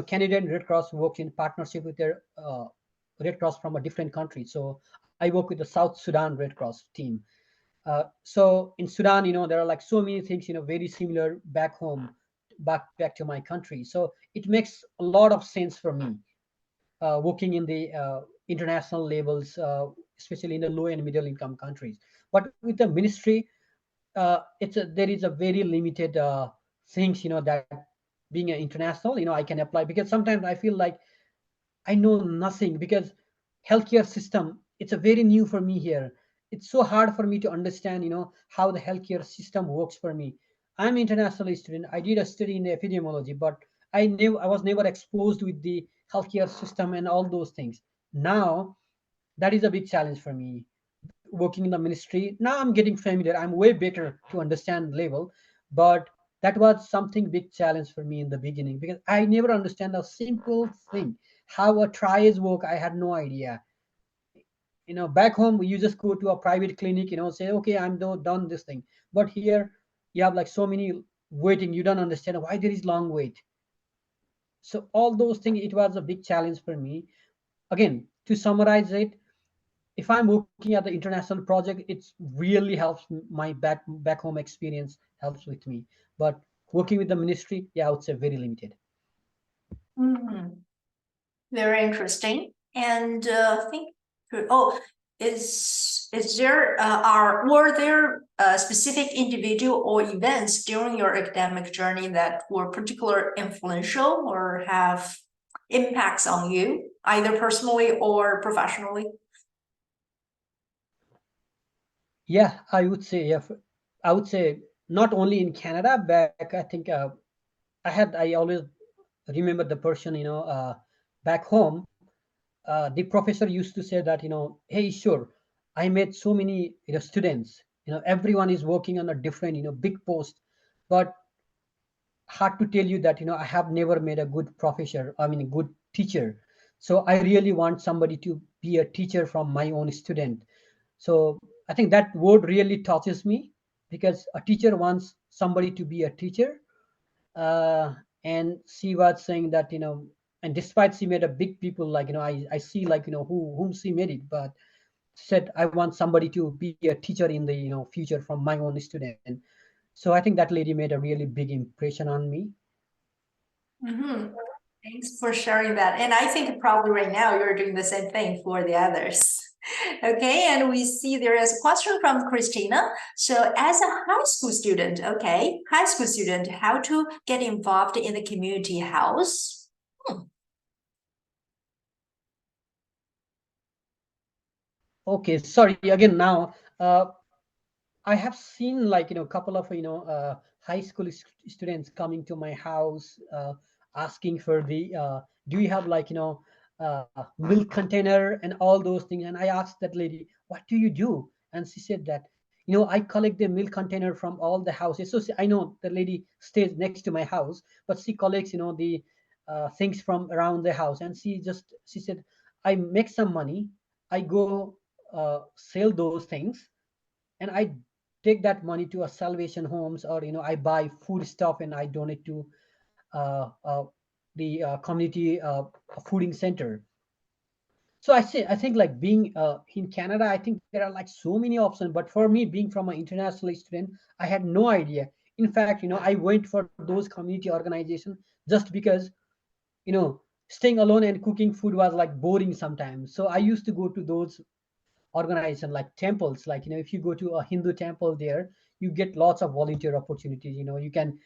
Canadian Red Cross works in partnership with their Red Cross from a different country. So I work with the South Sudan Red Cross team. So in Sudan, there are so many things, very similar back home, back to my country. So it makes a lot of sense for me working in the international levels, especially in the low and middle income countries. But with the ministry, there is a very limited things, that being an international, I can apply, because sometimes I feel like I know nothing, because healthcare system, it's a very new for me here. It's so hard for me to understand, how the healthcare system works for me. I'm international student. I did a study in epidemiology, but I was never exposed with the healthcare system and all those things. Now that is a big challenge for me working in the ministry. Now I'm getting familiar. I'm way better to understand level, but that was something big challenge for me in the beginning because I never understand a simple thing. How a triage work, I had no idea. Back home you just go to a private clinic, say, okay, I'm done this thing. But here you have so many waiting. You don't understand why there is long wait. So all those things, it was a big challenge for me. Again, to summarize it, if I'm working at the international project, it really helps. My back home experience helps with me, but working with the ministry, yeah, I would say very limited. Very interesting. And I think, oh, is there were there specific individual or events during your academic journey that were particularly influential or have impacts on you, either personally or professionally? Yeah, I would say, yeah, I would say not only in Canada, back, I think I always remember the person, back home. The professor used to say that, hey, sure, I met so many students, everyone is working on a different, big post. but hard to tell you that, I have never made a good professor, a good teacher. So I really want somebody to be a teacher from my own student. So I think that word really touches me, because a teacher wants somebody to be a teacher. And she was saying that, and despite she made a big people, like, I see, like, whom she made it, but said, I want somebody to be a teacher in the, future from my own student. So I think that lady made a really big impression on me. Thanks for sharing that. And I think probably right now you're doing the same thing for the others. Okay, and we see there is a question from Christina. So as a high school student, how to get involved in the community house? Okay, sorry again. Now I have seen, like, a couple of high school students coming to my house, asking for the do you have, like, milk container and all those things. And I asked that lady, what do you do? And she said that, I collect the milk container from all the houses. So I know the lady stays next to my house, but she collects, the things from around the house. And she said, I make some money, I go sell those things, and I take that money to a Salvation Homes, or I buy food stuff and I donate to the community fooding center. So I think, like, being in Canada, I think there are, like, so many options. But for me, being from an international student, I had no idea. In fact, I went for those community organizations just because, staying alone and cooking food was, like, boring sometimes. So I used to go to those organization, like temples. Like, if you go to a Hindu temple, there you get lots of volunteer opportunities. You can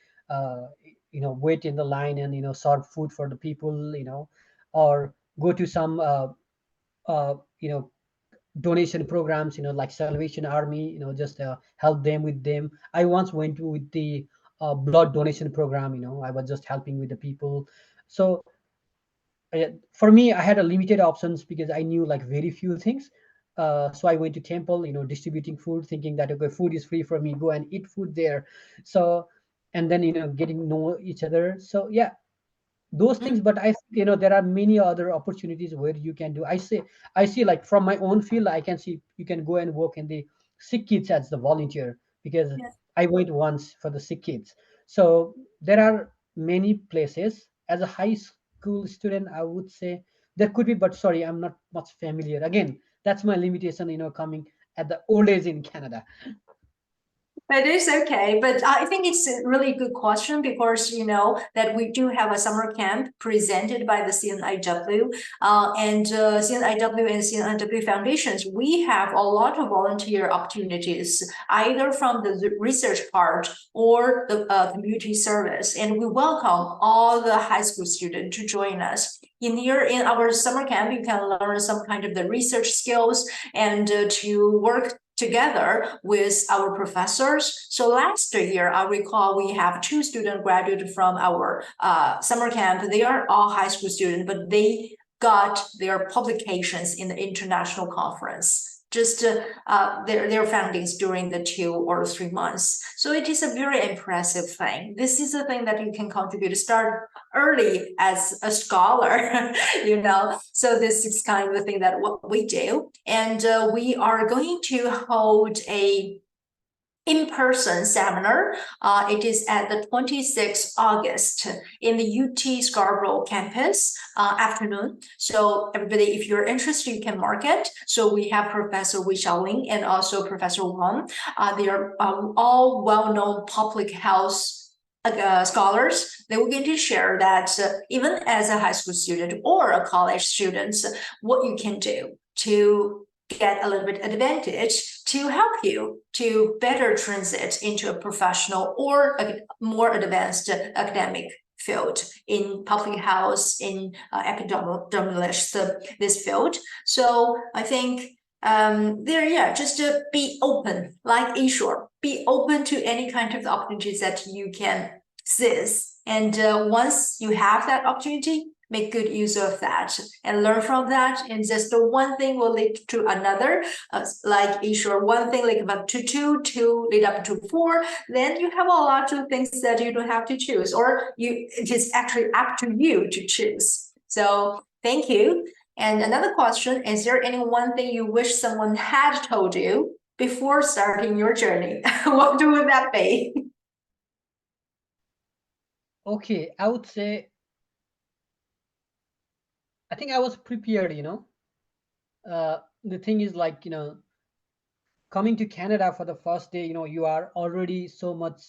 wait in the line and serve food for the people, or go to some donation programs, like Salvation Army, just help them with them. I once went with the blood donation program. I was just helping with the people. So for me, I had a limited options because I knew, like, very few things. So I went to temple, distributing food, thinking that, okay, food is free for me, go and eat food there. So, and then, getting to know each other. So yeah, those things. But I think, there are many other opportunities where you can do. I see, like, from my own field, I can see you can go and work in the sick kids as the volunteer, because I went once for the sick kids. So there are many places. As a high school student, I would say there could be, but sorry, I'm not much familiar. Again, that's my limitation, coming at the old age in Canada. It is okay, but I think it's a really good question, because that we do have a summer camp presented by the CNIW, and CNIW and CNIW foundations. We have a lot of volunteer opportunities, either from the research part or the community service, and we welcome all the high school students to join us. In our summer camp, you can learn some kind of the research skills and to work together with our professors. So last year, I recall we have 2 students graduated from our summer camp. They are all high school students, but they got their publications in the international conference, just their findings during the 2 or 3 months. So it is a very impressive thing. This is a thing that you can contribute to start early as a scholar, So this is kind of the thing that what we do. And we are going to hold a in-person seminar. It is at the 26th August in the UT Scarborough campus afternoon. So everybody, if you're interested, you can mark it. So we have Professor Wei Xiaoling and also Professor Wang. They are all well-known public health scholars. They were going to share that even as a high school student or a college student, what you can do to get a little bit advantage to help you to better transit into a professional or a more advanced academic field in public health, in epidemiologist, this field. So I think just to be open, like Ishor, be open to any kind of opportunities that you can seize. And once you have that opportunity, make good use of that and learn from that. And just the one thing will lead to another, like Ishor, one thing like about to two, two lead up to four. Then you have a lot of things that you don't have to choose, or it is actually up to you to choose. So thank you. And another question, is there any one thing you wish someone had told you before starting your journey? What would that be? Okay, I would say, I think I was prepared, the thing is like, coming to Canada for the first day, you are already so much,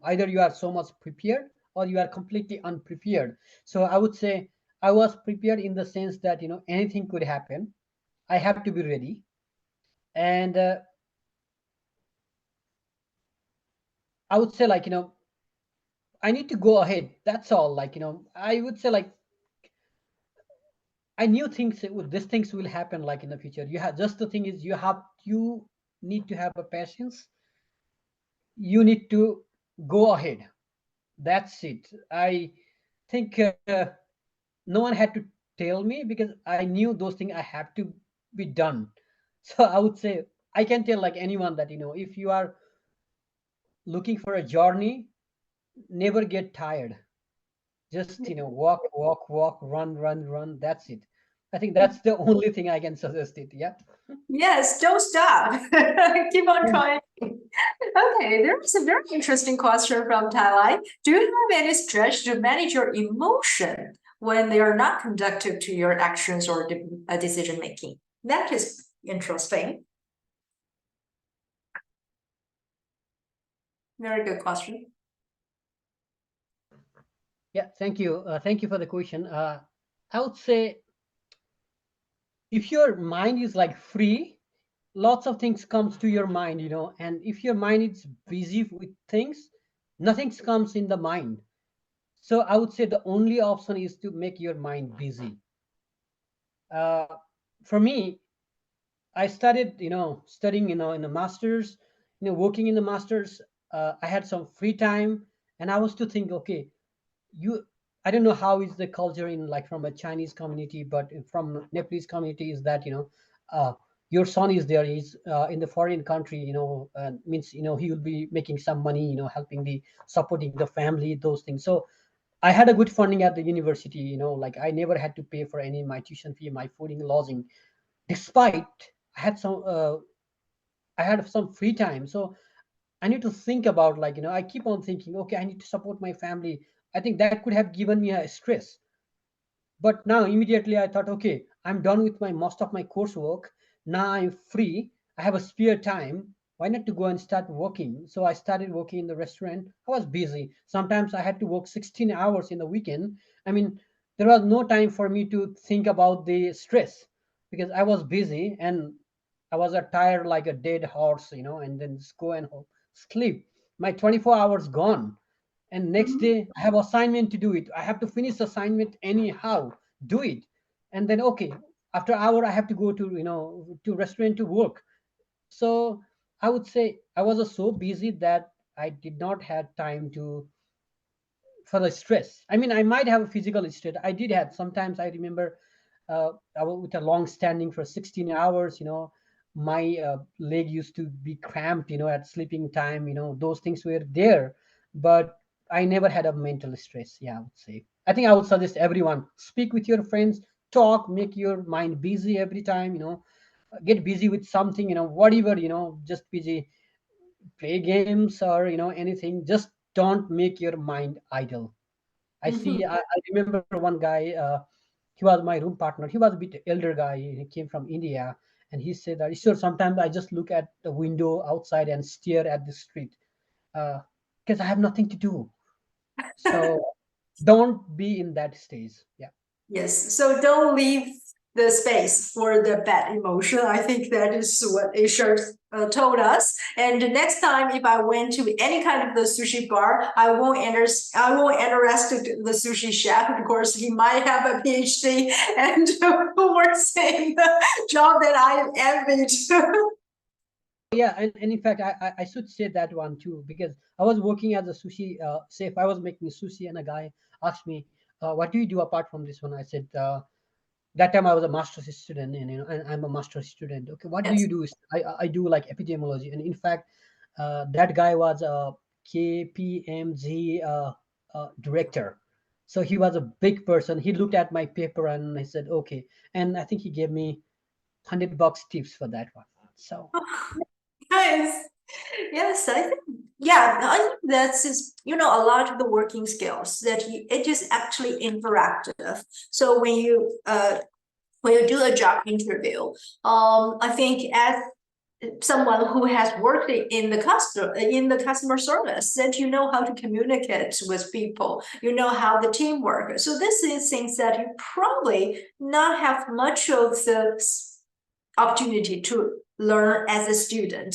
either you are so much prepared or you are completely unprepared. So I would say I was prepared in the sense that, anything could happen. I have to be ready. And I would say like, I need to go ahead. That's all. Like, I would say like, I knew these things will happen like in the future. You have, just the thing is you need to have a patience. You need to go ahead. That's it. I think no one had to tell me, because I knew those things I have to be done. So I would say I can tell like anyone that, if you are looking for a journey, never get tired. Just, walk, run. That's it. I think that's the only thing I can suggest it. Yeah. Yes, don't stop. Keep on trying. Okay, there's a very interesting question from Thailand. Do you have any strategy to manage your emotion when they are not conducive to your actions or decision making? That is interesting. Very good question. Yeah, thank you. Thank you for the question. I would say if your mind is like free, lots of things comes to your mind, and if your mind is busy with things, nothing comes in the mind. So I would say the only option is to make your mind busy. Uh, for me, I started, studying, in the masters, working in the masters. I had some free time, and I was to think, okay, I don't know how is the culture in like from a Chinese community, but from Nepalese community is that, uh, your son is there, he's in the foreign country, means, he will be making some money, helping the supporting the family, those things. So I had a good funding at the university, like I never had to pay for any my tuition fee, my fooding, lodging, despite I had some free time. So I need to think about like, I keep on thinking, okay, I need to support my family. I think that could have given me a stress. But now immediately I thought, okay, I'm done with most of my coursework. Now I'm free. I have a spare time. Why not to go and start working? So I started working in the restaurant. I was busy. Sometimes I had to work 16 hours in the weekend. I mean, there was no time for me to think about the stress because I was busy and I was tired like a dead horse, and then just go and sleep. My 24 hours gone, and next day I have assignment to do it. I have to finish assignment anyhow, do it, and then okay, after hour I have to go to to restaurant to work. So I would say I was so busy that I did not have time to for the stress. I mean, I might have a physical stress. I did have sometimes. I remember I was with a long standing for 16 hours. My leg used to be cramped. At sleeping time. Those things were there, but I never had a mental stress. Yeah, I would say. I think I would suggest everyone speak with your friends, talk, make your mind busy every time. Get busy with something. Whatever. Just busy, play games or anything. Just don't make your mind idle. I remember one guy, he was my room partner. He was a bit elder guy. He came from India, and he said that, sure, sometimes I just look at the window outside and stare at the street because I have nothing to do. So don't be in that stage. Yeah. Yes, so don't leave the space for the bad emotion. I think that is what Ishor told us. And the next time, if I went to any kind of the sushi bar, I won't interest the sushi chef. Of course, he might have a PhD and works in the job that I envied. Yeah, and in fact, I should say that one too, because I was working as a sushi chef. I was making sushi, and a guy asked me, what do you do apart from this one? I said, that time I was a master's student, and and I'm a master's student. Okay, what do Yes. you do? I do like epidemiology, and in fact, that guy was a KPMG director, so he was a big person. He looked at my paper and I said, okay, and I think he gave me $100 tips for that one. So Nice. Yes, I think, yeah, I think that's just, a lot of the working skills that it is actually interactive. So when you do a job interview, I think as someone who has worked in the customer service, that you know how to communicate with people, you know how the team works. So this is things that you probably not have much of the opportunity to learn as a student,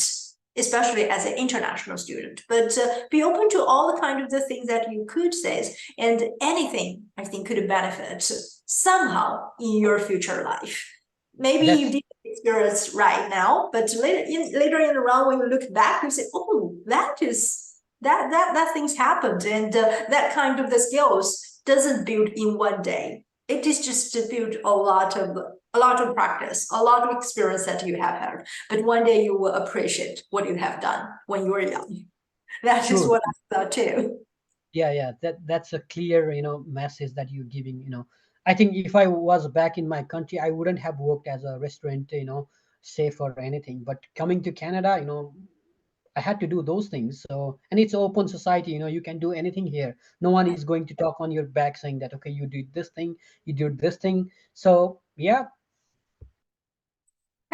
especially as an international student. But be open to all the kind of the things that you could say, and anything I think could benefit somehow in your future life. Maybe you didn't experience right now, but later in the run, when you look back, you say, "Oh, that things happened," and that kind of the skills doesn't build in one day. It is just to build a lot of practice, a lot of experience that you have had. But one day you will appreciate what you have done when you were young. That is sure. what I thought too. Yeah, that's a clear message that you're giving. I think if I was back in my country, I wouldn't have worked as a restaurant chef or anything. But coming to Canada, I had to do those things. So, and it's open society, you can do anything here. No one is going to talk on your back saying that, okay, you did this thing, you did this thing. So yeah.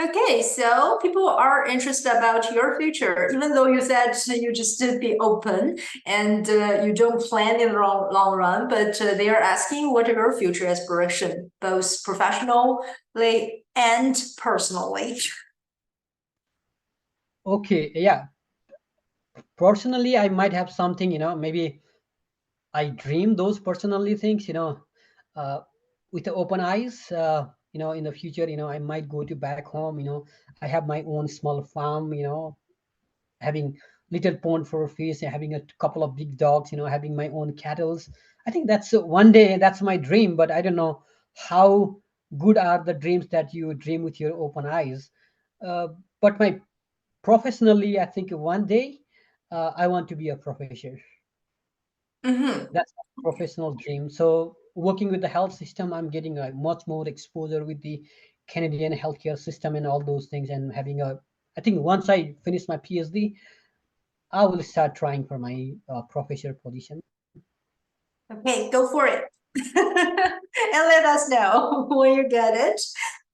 Okay, so people are interested about your future, even though you said you just did be open and you don't plan in the long run, but they are asking what are your future aspirations, both professionally and personally. Okay, yeah. Personally, I might have something, maybe I dream those personally things, uh, with the open eyes. In the future, I might go to back home. I have my own small farm. Having little pond for fish, having a couple of big dogs. Having my own cattle. I think that's one day. That's my dream, but I don't know how good are the dreams that you dream with your open eyes. But my professionally, I think one day I want to be a professor. Mm-hmm. That's a professional dream. So working with the health system, I'm getting a much more exposure with the Canadian healthcare system and all those things, and having I think once I finish my PhD, I will start trying for my professor position. Okay, go for it. And let us know when you get it.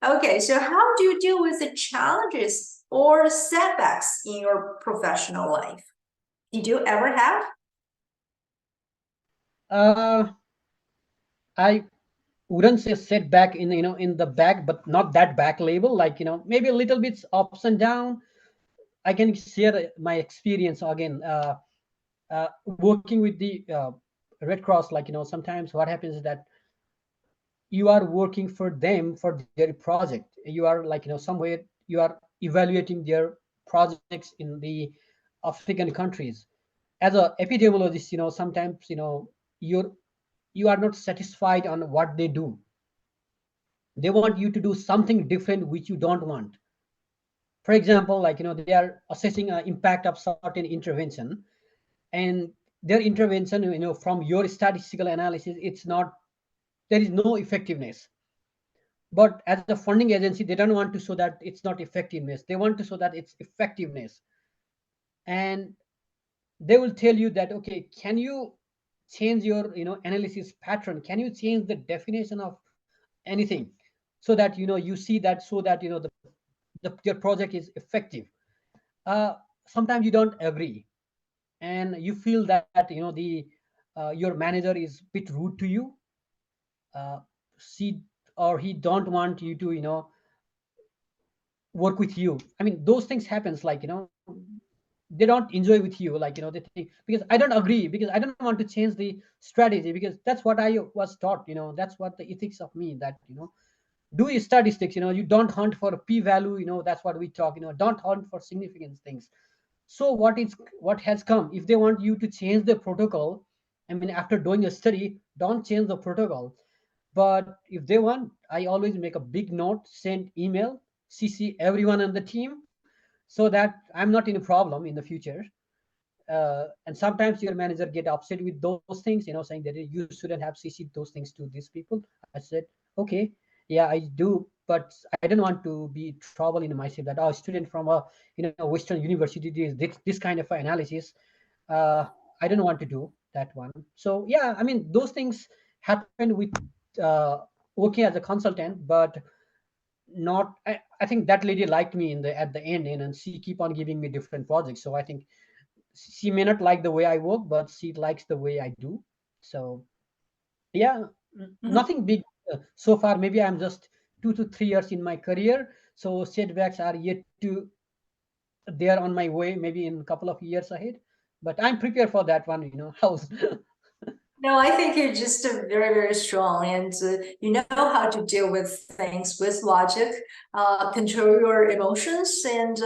Okay, so how do you deal with the challenges or setbacks in your professional life? Did you ever have? Uh, I wouldn't say setback in the back, but not that back label. Like maybe a little bit ups and down. I can share my experience again. Working with the Red Cross, like sometimes what happens is that you are working for them for their project. You are like somewhere you are evaluating their projects in the African countries. As a epidemiologist, sometimes you are not satisfied on what they do. They want you to do something different which you don't want. For example, like they are assessing an impact of certain intervention, and their intervention, from your statistical analysis, it's not, there is no effectiveness. But as a funding agency, they don't want to show that it's not effectiveness, they want to show that it's effectiveness. And they will tell you that, okay, can you change your analysis pattern, can you change the definition of anything, so that you see that, so that your project is effective. uh, Sometimes you don't agree, and you feel that the your manager is a bit rude to you. She or he don't want you to work with you. I mean, those things happens, like they don't enjoy with you, like they think, because I don't agree, because I don't want to change the strategy, because that's what I was taught. That's what the ethics of me, that do statistics, you don't hunt for a p-value, that's what we talk, don't hunt for significance things. So what has come, if they want you to change the protocol, I mean, after doing a study, don't change the protocol. But if they want, I always make a big note, send email, CC everyone on the team, so that I'm not in a problem in the future. And sometimes your manager get upset with those things, saying that you shouldn't have CC'd those things to these people. I said, okay, yeah, I do, but I don't want to be trouble in myself that a student from a Western university did this kind of analysis. I don't want to do that one. So yeah, I mean those things happen with uh, working as a consultant, but not. I think that lady liked me at the end, and she keep on giving me different projects. So I think she may not like the way I work, but she likes the way I do. So yeah, Mhm. nothing big so far. Maybe I'm just 2 to 3 years in my career, so setbacks are yet to there on my way. Maybe in a couple of years ahead, but I'm prepared for that one. How's No, I think you're just very, very strong, and you know how to deal with things with logic, control your emotions, and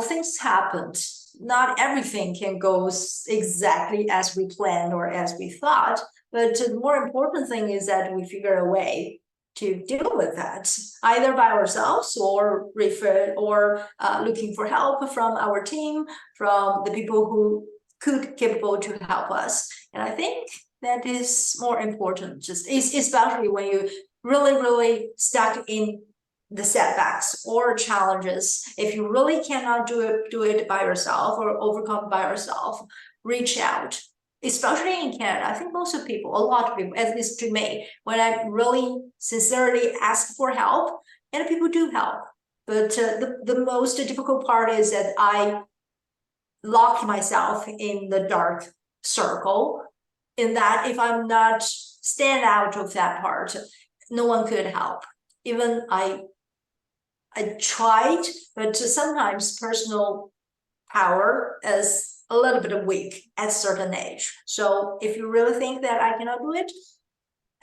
things happened. Not everything can go exactly as we planned or as we thought, but the more important thing is that we figure a way to deal with that, either by ourselves or refer or looking for help from our team, from the people who could capable to help us. And I think that is more important, just especially when you really, really stuck in the setbacks or challenges. If you really cannot do it by yourself or overcome by yourself, reach out. Especially in Canada, I think most of people, a lot of people, at least to me, when I really sincerely ask for help, and people do help. But the most difficult part is that I lock myself in the dark circle, in that if I'm not stand out of that part, no one could help. Even I tried, but sometimes personal power is a little bit weak at a certain age. So if you really think that I cannot do it,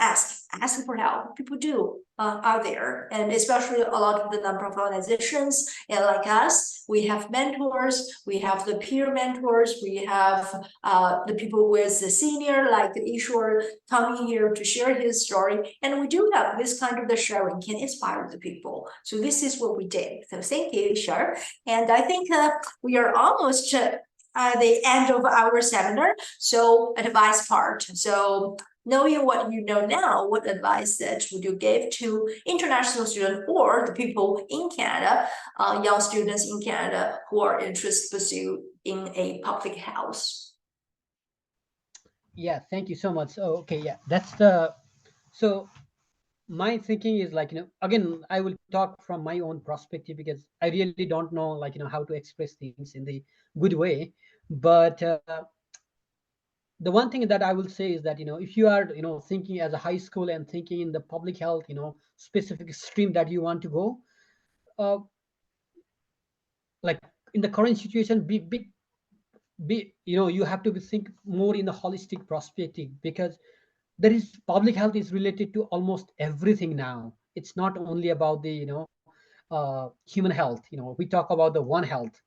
ask for help. People do out there, and especially a lot of the nonprofit organizations, and like us, we have mentors, we have the peer mentors, we have the people with the senior, like Ishor coming here to share his story, and we do have this kind of the sharing can inspire the people. So this is what we did. So thank you, Ishor, and I think we are almost the end of our seminar. So advice part. So knowing what you know now, what advice that would you give to international students or the people in Canada, young students in Canada who are interested to pursue in a public health? Yeah, thank you so much. Oh, okay, yeah, that's the so my thinking is like, again, I will talk from my own perspective because I really don't know, like, how to express things in the good way. But the one thing that I will say is that, if you are, thinking as a high school and thinking in the public health, specific stream that you want to go, uh, like in the current situation, you have to think more in the holistic perspective, because there is public health is related to almost everything now. It's not only about the human health. We talk about the one health,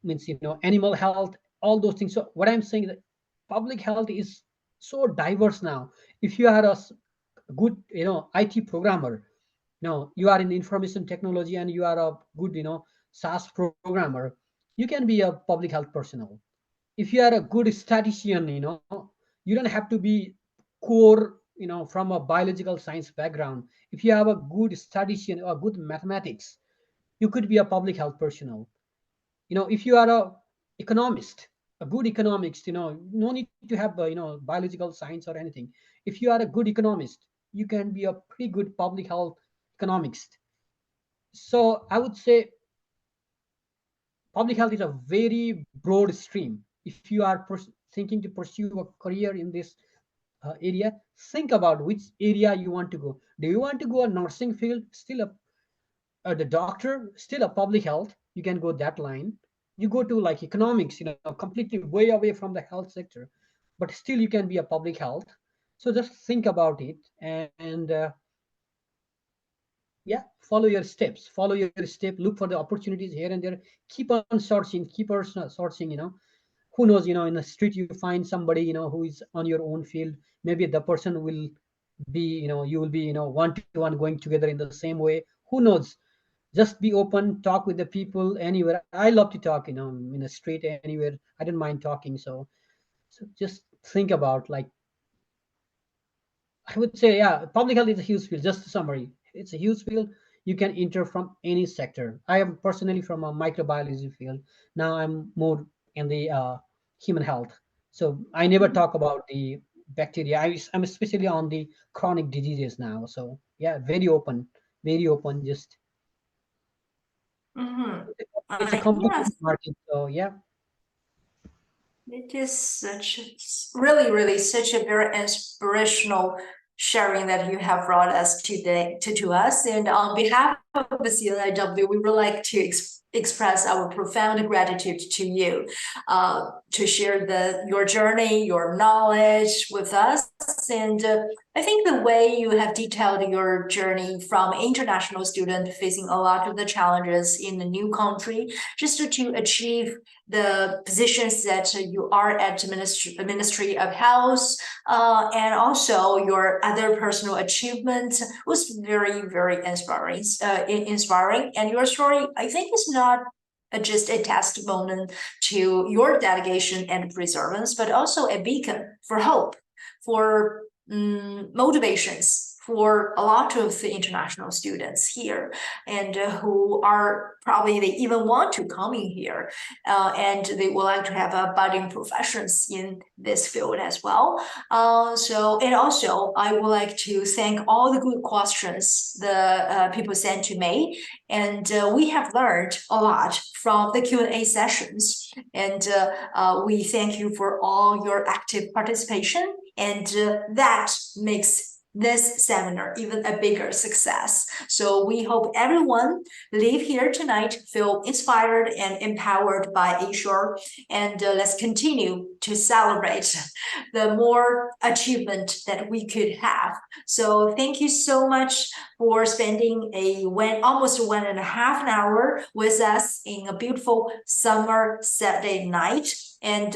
means animal health, all those things. So what I'm saying that public health is so diverse now. If you are good IT programmer, you are in information technology and you are a good SaaS programmer, you can be a public health personnel. If you are a good statistician, you don't have to be core from a biological science background. If you have a good statistician or good mathematics, you could be a public health personnel. If you are a economist, a good economist, no need to have biological science or anything. If you are a good economist, you can be a pretty good public health economist. So I would say public health is a very broad stream. If you are thinking to pursue a career in this area, think about which area you want to go. Do you want to go a nursing field, still the doctor, still a public health, you can go that line. You go to like economics, completely way away from the health sector, but still you can be a public health. So just think about it, and yeah, follow your steps, follow your step, look for the opportunities here and there, keep on searching, keep on searching, who knows, in the street you find somebody, who is on your own field. Maybe the person will be, you will be, one-to-one going together in the same way. Who knows? Just be open, talk with the people anywhere. I love to talk, in the street, anywhere. I don't mind talking. So just think about, like, I would say, yeah, public health is a huge field. Just a summary, it's a huge field. You can enter from any sector. I am personally from a microbiology field. Now I'm more in the human health. So I never talk about the bacteria. I'm especially on the chronic diseases now. So yeah, very open, very open. Just Mhm. it's a Yes, complicated market. So yeah. it is really, really such a very inspirational sharing that you have brought us today to us. And on behalf of the CNIW, we would like to express our profound gratitude to you to share your journey, your knowledge with us. And I think the way you have detailed your journey from international student facing a lot of the challenges in a new country, just to achieve the positions that you are at the Ministry of Health, and also your other personal achievements was very, very inspiring. And your story, I think, is not just a testimony to your dedication and perseverance, but also a beacon for hope, for motivations for a lot of the international students here, and who are probably they even want to come in here, and they would like to have a budding professions in this field as well. And also I would like to thank all the good questions the people sent to me, and we have learned a lot from the Q&A sessions, and we thank you for all your active participation, and that makes this seminar even a bigger success. So we hope everyone leave here tonight feel inspired and empowered by Ishor, and let's continue to celebrate the more achievement that we could have. So thank you so much for spending almost 1.5 hours with us in a beautiful summer Saturday night. And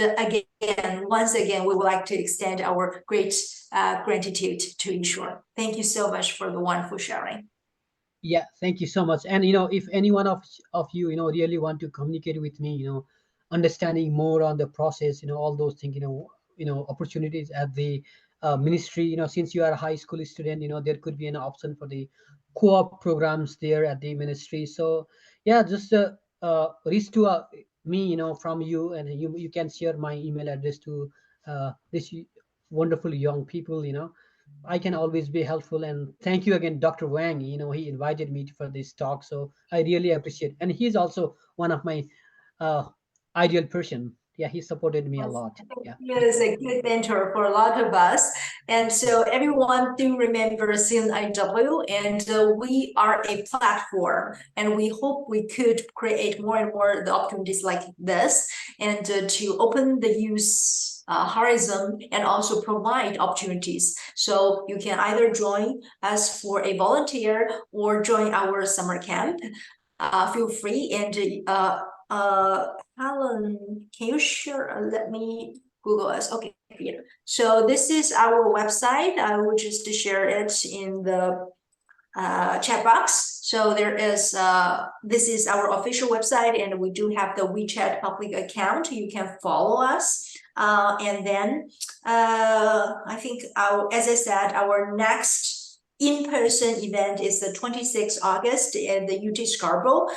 once again, we would like to extend our great gratitude to Ishor. Thank you so much for the wonderful sharing. Yeah, thank you so much. And if any one of you really want to communicate with me, understanding more on the process, all those things, opportunities at the ministry, since you are a high school student, there could be an option for the co-op programs there at the ministry. So yeah, just reach to me, from you, and you can share my email address to this wonderful young people. I can always be helpful. And thank you again, Dr. Wang. He invited me for this talk, so I really appreciate. And he's also one of my ideal person. Yeah, he supported me a lot. Yeah, he is a good mentor for a lot of us. And so everyone do remember CNIW, and we are a platform, and we hope we could create more and more the opportunities like this, and to open the youth horizon and also provide opportunities. So you can either join us for a volunteer or join our summer camp. Feel free. And Alan, can you share? Let me Google us. Okay, Peter. So this is our website. I will just share it in the chat box. So there is this is our official website, and we do have the WeChat public account. You can follow us. And then I think as I said, our next in-person event is the 26th August at the UT Scarborough.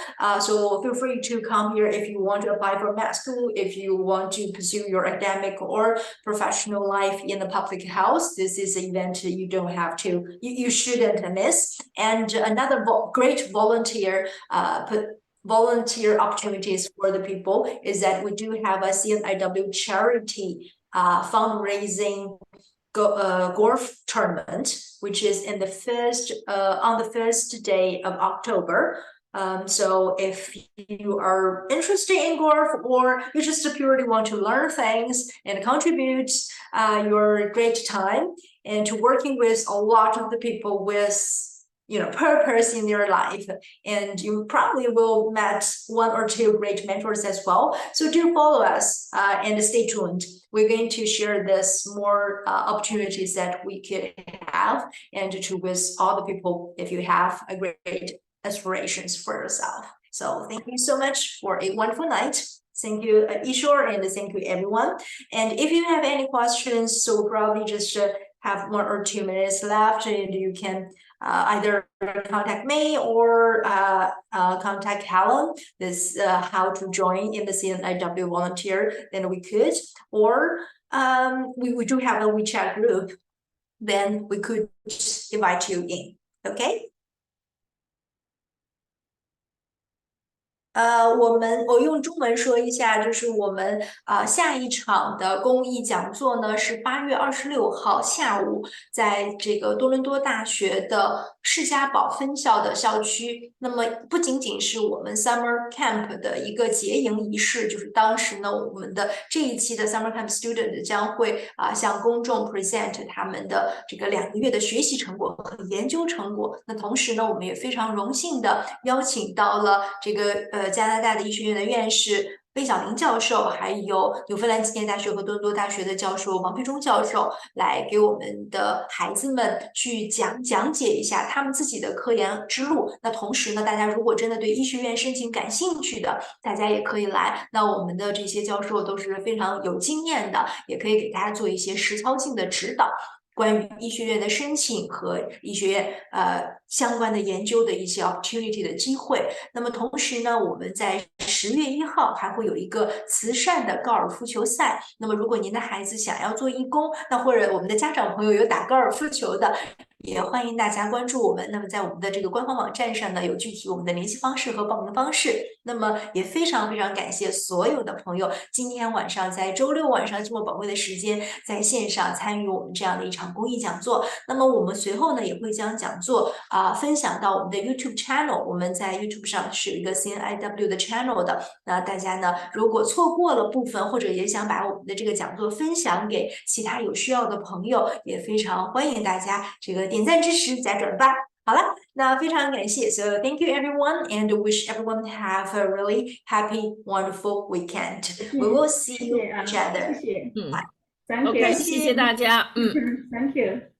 So feel free to come here if you want to apply for med school, if you want to pursue your academic or professional life in the public health. This is an event you don't have to, you shouldn't miss. And another great volunteer opportunities for the people is that we do have a CNIW charity fundraising golf tournament, which is in the on the first day of October. So if you are interested in golf, or you just purely want to learn things and contribute your great time and to working with a lot of the people with purpose in their life, and you probably will met 1 or 2 great mentors as well. So do follow us and stay tuned. We're going to share this more opportunities that we could have, and to with all the people if you have a great aspirations for yourself. So thank you so much for a wonderful night. Thank you, Ishor, and thank you, everyone. And if you have any questions, so we'll probably just have 1 or 2 minutes left, and you can either contact me or contact Helen. This how to join in the CNIW volunteer, then we could, or we do have a WeChat group, then we could invite you in. Okay. 我用中文说一下，就是我们下一场的公益讲座呢是8月26号下午，在这个多伦多大学的士嘉堡分校的校区。那么不仅仅是我们 Summer Camp 的一个结营仪式，就是当时呢我们的这一期的 Summer Camp Student 将会向公众 present 他们的这个2个月的学习成果和研究成果。那同时呢，我们也非常荣幸的邀请到了这个加拿大的医学院的院士魏晓明教授，还有纽芬兰纪念大学和多伦多大学的教授王培忠教授，来给我们的孩子们去讲解一下他们自己的科研之路。那同时呢，大家如果真的对医学院申请感兴趣的，大家也可以来。那我们的这些教授都是非常有经验的，也可以给大家做一些实操性的指导。关于医学院的申请和医学院相关的研究的一些 opportunity 的机会。那么同时呢，我们在10月1号还会有一个慈善的高尔夫球赛。那么如果您的孩子想要做义工，那或者我们的家长朋友有打高尔夫球的，也欢迎大家关注我们。那么在我们的这个官方网站上呢，有具体我们的联系方式和报名方式。那么也非常非常感谢所有的朋友今天晚上在周六晚上这么宝贵的时间在线上参与我们这样的一场公益讲座。那么我们随后呢也会将讲座分享到我们的 YouTube channel， 我们在 YouTube 上是有一个 CNIW 的 channel 的。那大家呢如果错过了部分，或者也想把我们的这个讲座分享给其他有需要的朋友，也非常欢迎大家这个点赞支持加转发。好了，那非常感谢。So thank you everyone, and wish everyone to have a really happy, wonderful weekend. We will see you each other. 谢谢。Bye. OK，谢谢大家。Thank you.